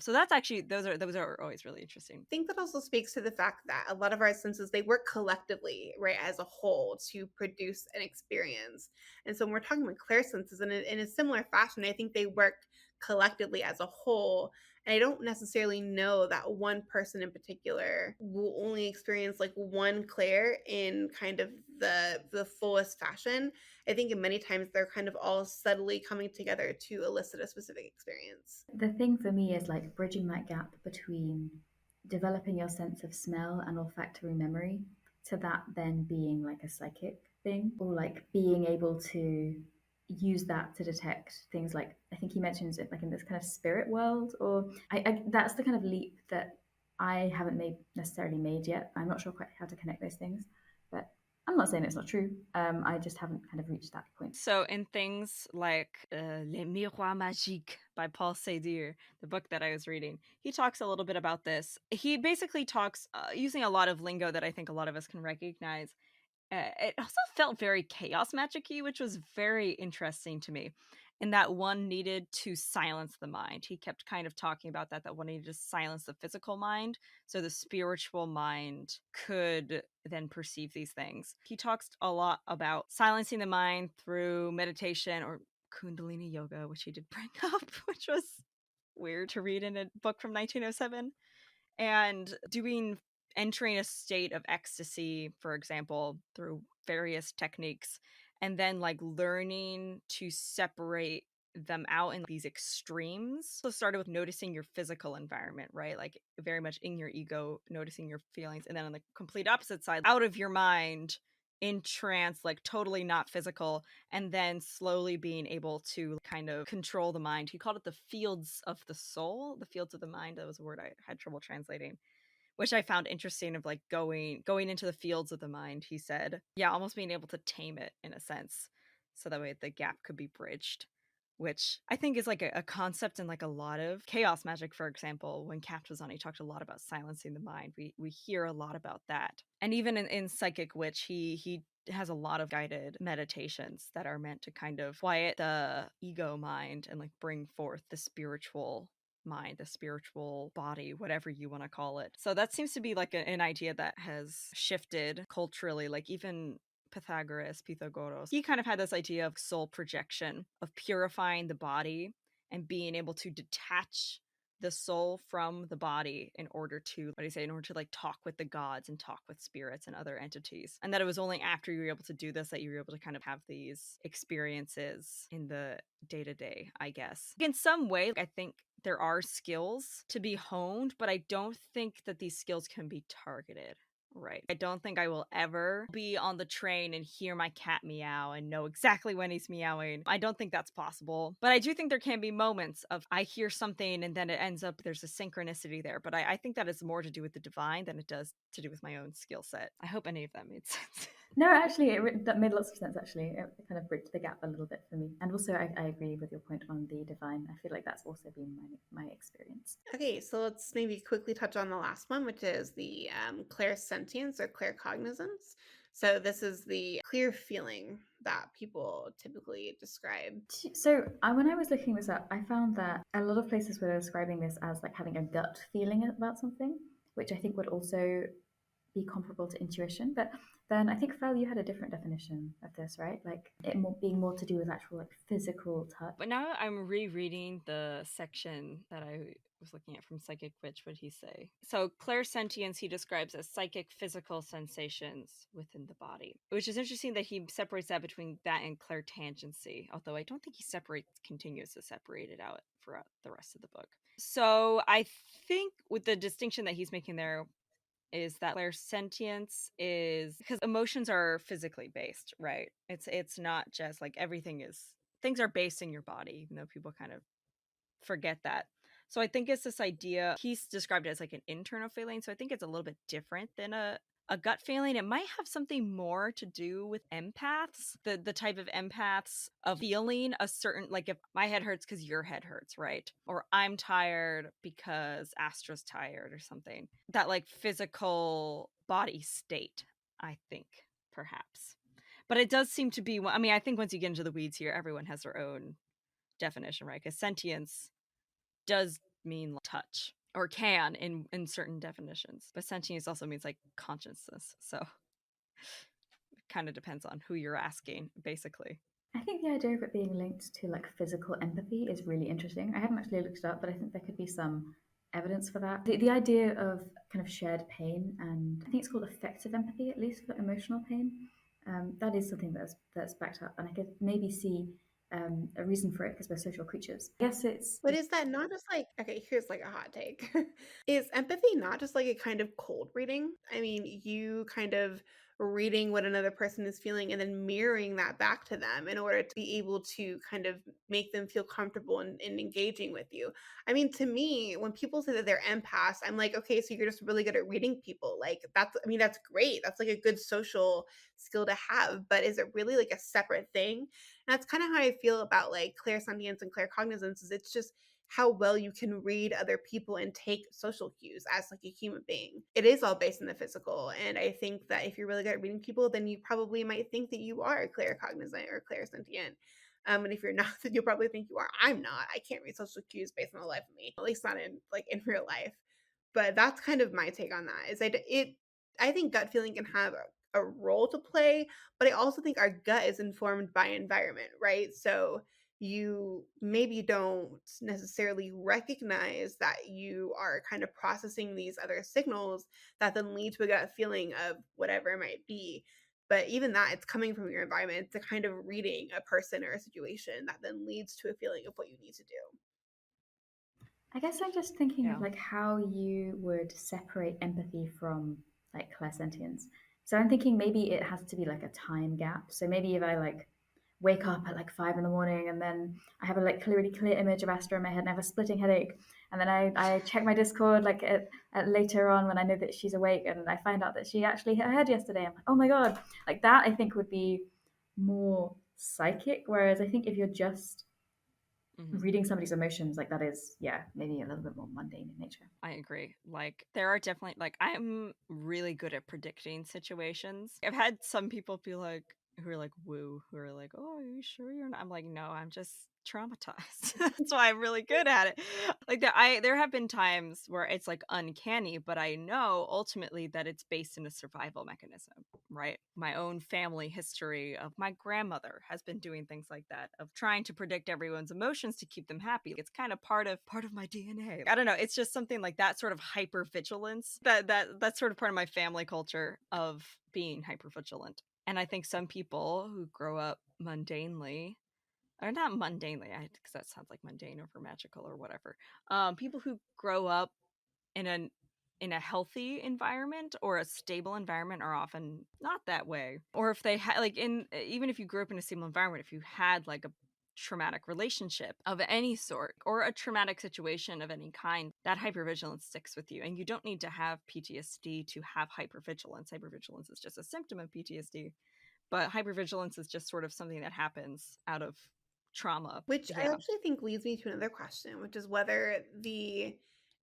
So that's actually those are always really interesting. I think that also speaks to the fact that a lot of our senses, they work collectively, right, as a whole to produce an experience. And so when we're talking about clairsenses in a similar fashion, I think they work collectively as a whole. And I don't necessarily know that one person in particular will only experience like one clair in kind of the fullest fashion. I think in many times they're kind of all subtly coming together to elicit a specific experience. The thing for me is like bridging that gap between developing your sense of smell and olfactory memory to that then being like a psychic thing, or like being able to use that to detect things like, I think he mentions it like in this kind of spirit world, or I that's the kind of leap that I haven't necessarily made yet. I'm not sure quite how to connect those things, but I'm not saying it's not true. I just haven't kind of reached that point. So in things like Les Miroirs Magiques by Paul Seydir, the book that I was reading, he talks a little bit about this. He basically talks using a lot of lingo that I think a lot of us can recognize. It also felt very chaos magic-y, which was very interesting to me. and that one needed to silence the mind. He kept kind of talking about that one needed to silence the physical mind so the spiritual mind could then perceive these things. He talks a lot about silencing the mind through meditation or Kundalini yoga, which he did bring up, which was weird to read in a book from 1907, and entering a state of ecstasy, for example, through various techniques, and then like learning to separate them out in these extremes. So started with noticing your physical environment, right? Like very much in your ego, noticing your feelings, and then on the complete opposite side, out of your mind, in trance, like totally not physical, and then slowly being able to kind of control the mind. He called it the fields of the soul, the fields of the mind. That was a word I had trouble translating, which I found interesting, of like going into the fields of the mind, he said. Yeah, almost being able to tame it in a sense. So that way the gap could be bridged, which I think is like a concept in like a lot of chaos magic, for example. When Capt was on, he talked a lot about silencing the mind. We hear a lot about that. And even in Psychic Witch, he has a lot of guided meditations that are meant to kind of quiet the ego mind and like bring forth the spiritual mind, the spiritual body, whatever you want to call it. So that seems to be like an idea that has shifted culturally. Like even Pythagoras, he kind of had this idea of soul projection, of purifying the body and being able to detach the soul from the body in order to, in order to like talk with the gods and talk with spirits and other entities. And that it was only after you were able to do this that you were able to kind of have these experiences in the day-to-day, I guess. In some way, I think there are skills to be honed, but I don't think that these skills can be targeted. Right. I don't think I will ever be on the train and hear my cat meow and know exactly when he's meowing. I don't think that's possible. But I do think there can be moments of I hear something and then it ends up there's a synchronicity there. But I think that is more to do with the divine than it does to do with my own skill set. I hope any of that made sense. No, actually, that made lots of sense, actually. It kind of bridged the gap a little bit for me. And also, I agree with your point on the divine. I feel like that's also been my experience. Okay, so let's maybe quickly touch on the last one, which is the clairsentience or claircognizance. So this is the clear feeling that people typically describe. So when I was looking this up, I found that a lot of places were describing this as like having a gut feeling about something, which I think would also be comparable to intuition. But then I think, Fel, you had a different definition of this, right? Like it being more to do with actual like physical touch. But now I'm rereading the section that I was looking at from Psychic Witch. What did he say? So clairsentience he describes as psychic physical sensations within the body, which is interesting that he separates that between that and clairtangency, although I don't think he continues to separate it out for the rest of the book. So I think with the distinction that he's making there is that clairsentience is because emotions are physically based, right? It's not just like things are based in your body, even though people kind of forget that. So I think it's this idea, he's described it as like an internal feeling. So I think it's a little bit different than a gut feeling. It might have something more to do with empaths, the type of empaths of feeling a certain, like if my head hurts because your head hurts, right? Or I'm tired because Astra's tired or something. That like physical body state, I think, perhaps. But it does seem to be, I mean, I think once you get into the weeds here, everyone has their own definition, right? Because sentience does mean touch, or can in certain definitions, but sentience also means like consciousness, so it kind of depends on who you're asking, basically. I think the idea of it being linked to like physical empathy is really interesting. I haven't actually looked it up, but I think there could be some evidence for that. The idea of kind of shared pain, and I think it's called affective empathy, at least for emotional pain. That is something that's backed up, and I could maybe see a reason for it because we're social creatures. I guess it's. But is that not just like, okay, here's like a hot take. Is empathy not just like a kind of cold reading? I mean, you kind of reading what another person is feeling and then mirroring that back to them in order to be able to kind of make them feel comfortable in engaging with you. I mean, to me, when people say that they're empaths, I'm like, okay, so you're just really good at reading people. Like I mean, that's great. That's like a good social skill to have, but is it really like a separate thing? And that's kind of how I feel about like clairsentience and claircognizance, is it's just how well you can read other people and take social cues as like a human being. It is all based in the physical. And I think that if you're really good at reading people, then you probably might think that you are claircognizant or clairsentient. And if you're not, then you'll probably think you are. I'm not. I can't read social cues based on the life of me, at least not in real life. But that's kind of my take on that. I think gut feeling can have a role to play, but I also think our gut is informed by environment, right? So you maybe don't necessarily recognize that you are kind of processing these other signals that then lead to a gut feeling of whatever it might be. But even that, it's coming from your environment. It's a kind of reading a person or a situation that then leads to a feeling of what you need to do. I guess I'm just thinking of Yeah. like how you would separate empathy from like clairsentience. So I'm thinking maybe it has to be like a time gap. So maybe if I like wake up at like 5 in the morning and then I have a like really clear image of Astra in my head and I have a splitting headache, and then I check my Discord like at later on when I know that she's awake and I find out that she actually hit her head yesterday. I'm like, oh my god, like that I think would be more psychic. Whereas I think if you're just reading somebody's emotions, like that is, yeah, maybe a little bit more mundane in nature. I agree. Like, there are definitely, like, I'm really good at predicting situations. I've had some people be like, who are like, woo, who are like, oh, are you sure you're not? I'm like, no, I'm just traumatized. That's why I'm really good at it. Like, there have been times where it's like uncanny, but I know ultimately that it's based in a survival mechanism, right? My own family history of my grandmother has been doing things like that, of trying to predict everyone's emotions to keep them happy. It's kind of part of my DNA. I don't know, it's just something like that sort of hyper vigilance that's sort of part of my family culture of being hyper vigilant. And I think some people who grow up mundanely, or not mundanely, because that sounds like mundane over magical or whatever. People who grow up in a healthy environment or a stable environment are often not that way. Or if they had like in even if you grew up in a stable environment, if you had like a traumatic relationship of any sort or a traumatic situation of any kind, that hypervigilance sticks with you. And you don't need to have PTSD to have hypervigilance. Hypervigilance is just a symptom of PTSD, but hypervigilance is just sort of something that happens out of trauma. Which I Yeah. actually think leads me to another question, which is whether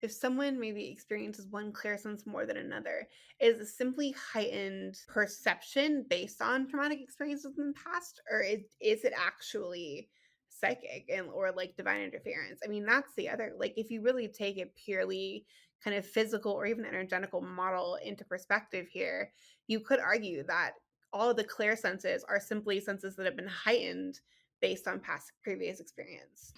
if someone maybe experiences one clairsense more than another, is it simply heightened perception based on traumatic experiences in the past, or is it actually psychic and or like divine interference? I mean, that's the other, like, if you really take a purely kind of physical or even energetical model into perspective here, you could argue that all of the clairsenses are simply senses that have been heightened based on past previous experience.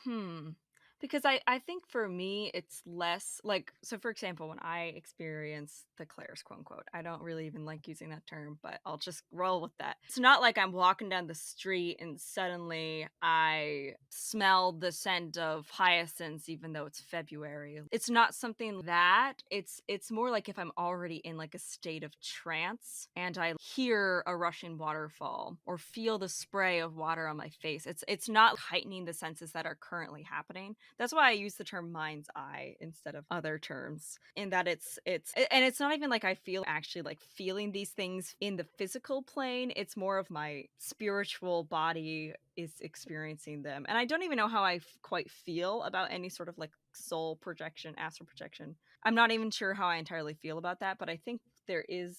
Because I think for me it's less like, so for example, when I experience the clairs, quote unquote, I don't really even like using that term, but I'll just roll with that. It's not like I'm walking down the street and suddenly I smell the scent of hyacinths even though it's February. It's not something that it's more like if I'm already in like a state of trance and I hear a rushing waterfall or feel the spray of water on my face. It's not heightening the senses that are currently happening. That's why I use the term mind's eye instead of other terms. In that and it's not even like I feel actually like feeling these things in the physical plane. It's more of my spiritual body is experiencing them. And I don't even know how I quite feel about any sort of like soul projection, astral projection. I'm not even sure how I entirely feel about that, but I think there is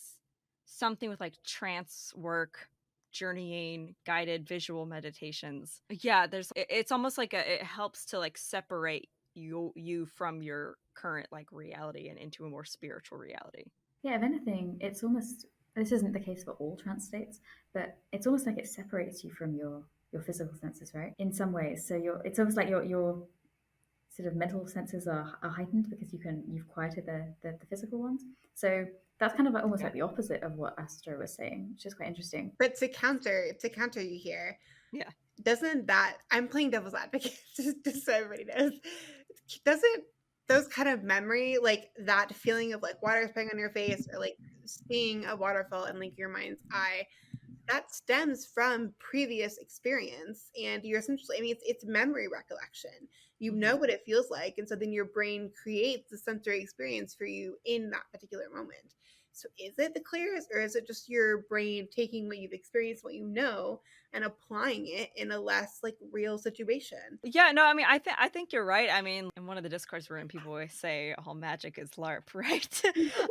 something with like trance work, journeying, guided visual meditations. Yeah, it's almost like it helps to like separate you from your current like reality and into a more spiritual reality. Yeah, if anything, it's almost, this isn't the case for all trance states, but it's almost like it separates you from your physical senses, right? In some ways. So it's almost like your sort of mental senses are heightened because you've quieted the physical ones. So that's kind of like, almost like the opposite of what Astra was saying, which is quite interesting. But to counter you here, Yeah. doesn't that, I'm playing devil's advocate just so everybody knows, doesn't those kind of memory, like that feeling of like water spraying on your face or like seeing a waterfall in like your mind's eye, that stems from previous experience, and you're essentially, I mean, it's memory recollection. You know what it feels like, and so then your brain creates the sensory experience for you in that particular moment. So is it the clearest, or is it just your brain taking what you've experienced, what you know, and applying it in a less like real situation? Yeah, no, I mean, I think you're right. I mean, in one of the discourse we're in, people always say all magic is LARP, right?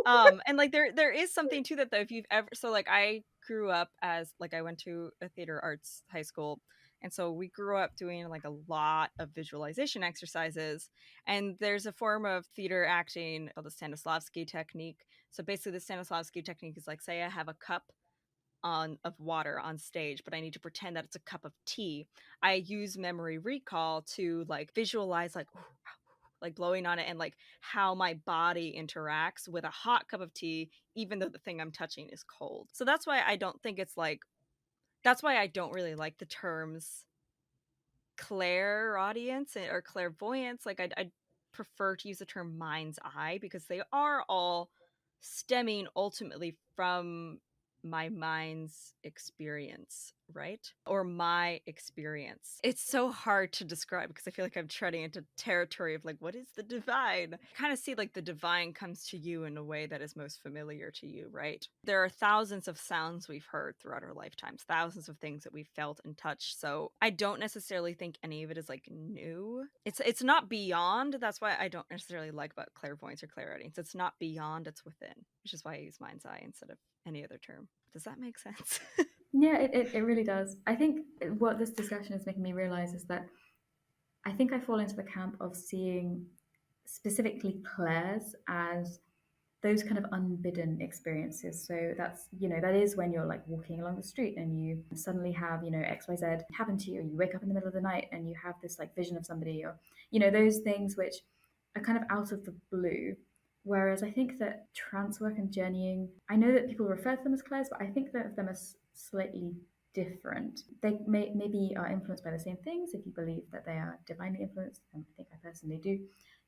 And like there is something to that though. If you've ever, so like I grew up as like I went to a theater arts high school, And so we grew up doing like a lot of visualization exercises. And there's a form of theater acting called the Stanislavski technique. So basically, the Stanislavski technique is like, say I have a cup of water on stage, but I need to pretend that it's a cup of tea. I use memory recall to like visualize like blowing on it and like how my body interacts with a hot cup of tea, even though the thing I'm touching is cold. So that's why I don't think it's like, that's why I don't really like the terms clairaudience or clairvoyance. Like I'd prefer to use the term mind's eye, because they are all stemming ultimately from my mind's experience, right? Or my experience. It's so hard to describe because I feel like I'm treading into territory of like, what is the divine? I kind of see like the divine comes to you in a way that is most familiar to you, right? There are thousands of sounds we've heard throughout our lifetimes, thousands of things that we've felt and touched. So I don't necessarily think any of it is like new. It's not beyond. That's why I don't necessarily like about clairvoyance or clairaudience. It's not beyond, it's within, which is why I use mind's eye instead of any other term. Does that make sense? Yeah, it really does. I think what this discussion is making me realize is that I think I fall into the camp of seeing specifically clairs as those kind of unbidden experiences. So that's, that is when you're like walking along the street and you suddenly have, XYZ happen to you, or you wake up in the middle of the night and you have this like vision of somebody, or, those things which are kind of out of the blue. Whereas I think that trance work and journeying, I know that people refer to them as clairs, but I think that of them as slightly different. They maybe are influenced by the same things if you believe that they are divinely influenced, and I think I personally do.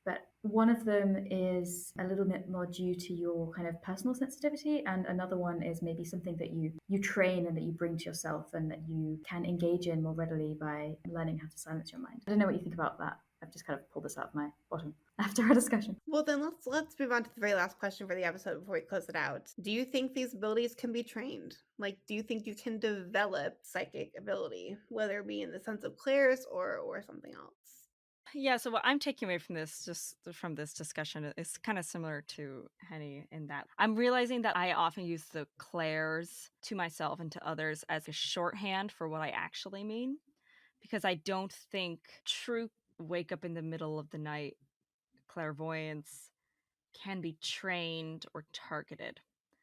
But one of them is a little bit more due to your kind of personal sensitivity, and another one is maybe something that you train and that you bring to yourself and that you can engage in more readily by learning how to silence your mind. I don't know what you think about that. I've just kind of pulled this out of my bottom after our discussion. Well, then let's move on to the very last question for the episode before we close it out. Do you think these abilities can be trained? Like, do you think you can develop psychic ability, whether it be in the sense of clairs or something else? Yeah, so what I'm taking away from this, just from this discussion, is kind of similar to Henny in that I'm realizing that I often use the clairs to myself and to others as a shorthand for what I actually mean, because I don't think true wake up in the middle of the night clairvoyance can be trained or targeted.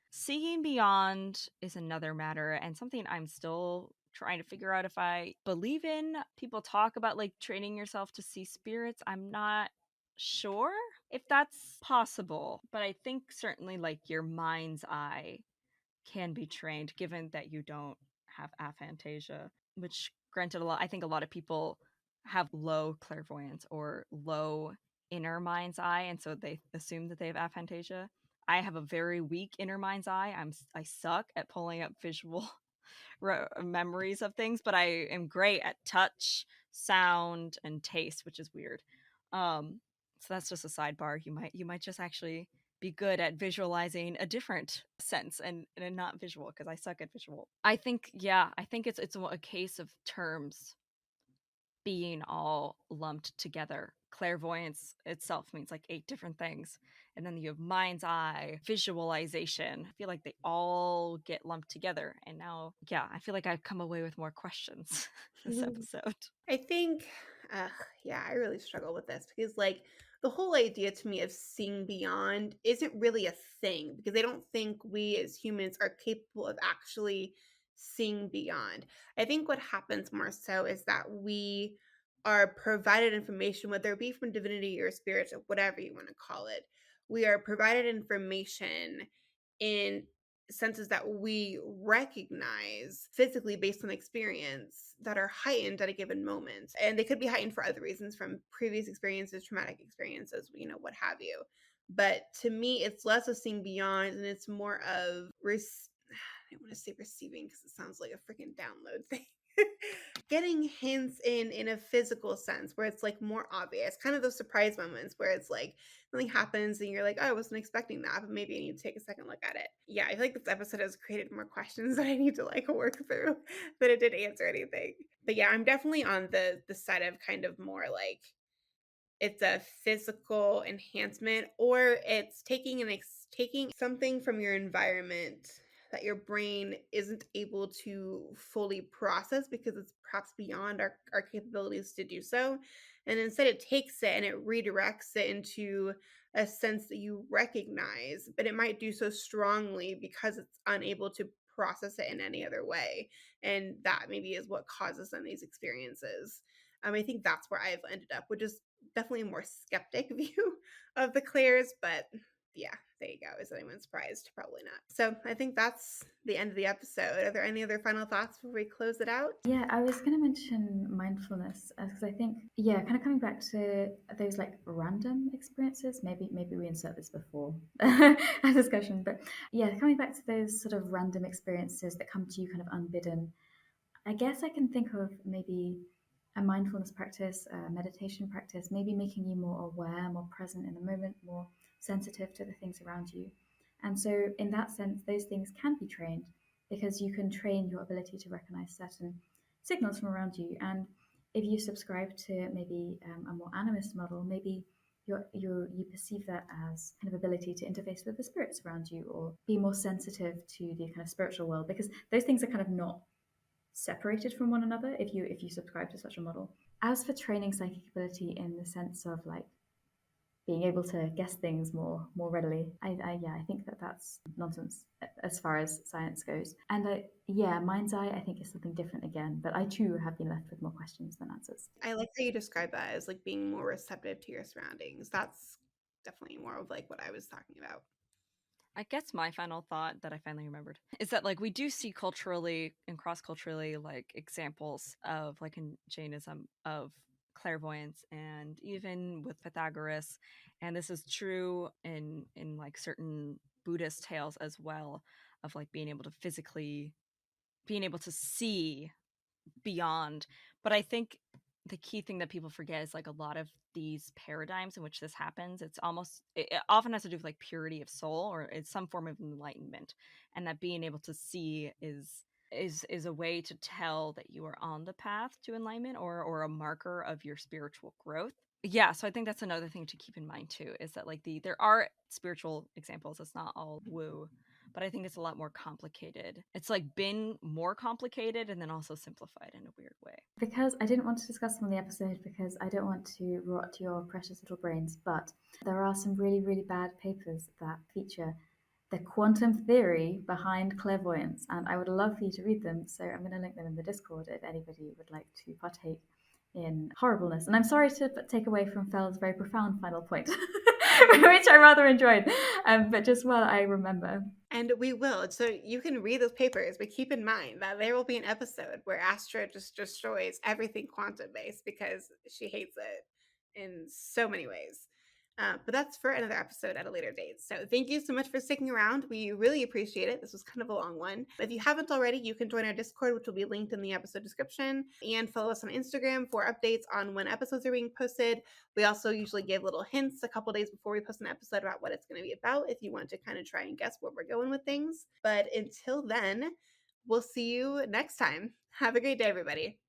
Seeing beyond is another matter, and something I'm still trying to figure out if I believe in. People talk about like training yourself to see spirits. I'm not sure if that's possible, but I think certainly like your mind's eye can be trained, given that you don't have aphantasia, which granted I think a lot of people have low clairvoyance or low inner mind's eye, and so they assume that they have aphantasia. I have a very weak inner mind's eye. I suck at pulling up visual memories of things, but I am great at touch, sound, and taste, which is weird. So that's just a sidebar. You might just actually be good at visualizing a different sense and not visual, because I suck at visual. I think it's a case of terms being all lumped together. Clairvoyance itself means like 8 different things. And then you have mind's eye, visualization. I feel like they all get lumped together. And now, yeah, I feel like I've come away with more questions this episode. I think, yeah, I really struggle with this because, like, the whole idea to me of seeing beyond isn't really a thing because I don't think we as humans are capable of actually seeing beyond. I think what happens more so is that we are provided information, whether it be from divinity or spirits or whatever you want to call it. We are provided information in senses that we recognize physically based on experience that are heightened at a given moment. And they could be heightened for other reasons from previous experiences, traumatic experiences, what have you. But to me, it's less of seeing beyond and it's more of, I don't want to say receiving because it sounds like a freaking download thing. Getting hints in a physical sense where it's like more obvious, kind of those surprise moments where it's like something happens and you're like, oh, I wasn't expecting that, but maybe I need to take a second look at it. Yeah, I feel like this episode has created more questions that I need to like work through than it did answer anything. But yeah, I'm definitely on the side of kind of more like it's a physical enhancement or it's taking something from your environment that your brain isn't able to fully process because it's perhaps beyond our capabilities to do so. And instead, it takes it and it redirects it into a sense that you recognize, but it might do so strongly because it's unable to process it in any other way. And that maybe is what causes them these experiences. I think that's where I've ended up, which is definitely a more skeptic view of the clairs, but yeah, there you go. Is anyone surprised? Probably not. So I think that's the end of the episode. Are there any other final thoughts before we close it out? Yeah, I was going to mention mindfulness because I think, yeah, kind of coming back to those like random experiences. Maybe we insert this before a discussion, but yeah, coming back to those sort of random experiences that come to you kind of unbidden. I guess I can think of maybe a mindfulness practice, a meditation practice, maybe making you more aware, more present in the moment, more sensitive to the things around you. And so, in that sense, those things can be trained because you can train your ability to recognize certain signals from around you. And if you subscribe to maybe a more animist model, maybe you perceive that as kind of ability to interface with the spirits around you or be more sensitive to the kind of spiritual world, because those things are kind of not separated from one another if you subscribe to such a model. As for training psychic ability in the sense of like being able to guess things more readily, I think that's nonsense as far as science goes. And yeah, mind's eye I think is something different again, but I too have been left with more questions than answers. I like how you describe that as like being more receptive to your surroundings. That's definitely more of like what I was talking about. I guess my final thought that I finally remembered is that like we do see culturally and cross-culturally like examples of like in Jainism of clairvoyance and even with Pythagoras, and this is true in like certain Buddhist tales as well, of like being able to physically being able to see beyond. But I think the key thing that people forget is like a lot of these paradigms in which this happens, it often has to do with like purity of soul or it's some form of enlightenment, and that being able to see is a way to tell that you are on the path to enlightenment or a marker of your spiritual growth. Yeah, so I think that's another thing to keep in mind too, is that like there are spiritual examples. It's not all woo, but I think it's a lot more complicated. It's like been more complicated and then also simplified in a weird way. Because I didn't want to discuss them on the episode because I don't want to rot your precious little brains, but there are some really, really bad papers that feature the quantum theory behind clairvoyance, and I would love for you to read them. So I'm going to link them in the Discord if anybody would like to partake in horribleness. And I'm sorry to take away from Fell's very profound final point, which I rather enjoyed, but just while I remember. And we will. So you can read those papers, but keep in mind that there will be an episode where Astra just destroys everything quantum based because she hates it in so many ways. But that's for another episode at a later date. So thank you so much for sticking around. We really appreciate it. This was kind of a long one. If you haven't already, you can join our Discord, which will be linked in the episode description, and follow us on Instagram for updates on when episodes are being posted. We also usually give little hints a couple days before we post an episode about what it's going to be about if you want to kind of try and guess where we're going with things. But until then, we'll see you next time. Have a great day, everybody.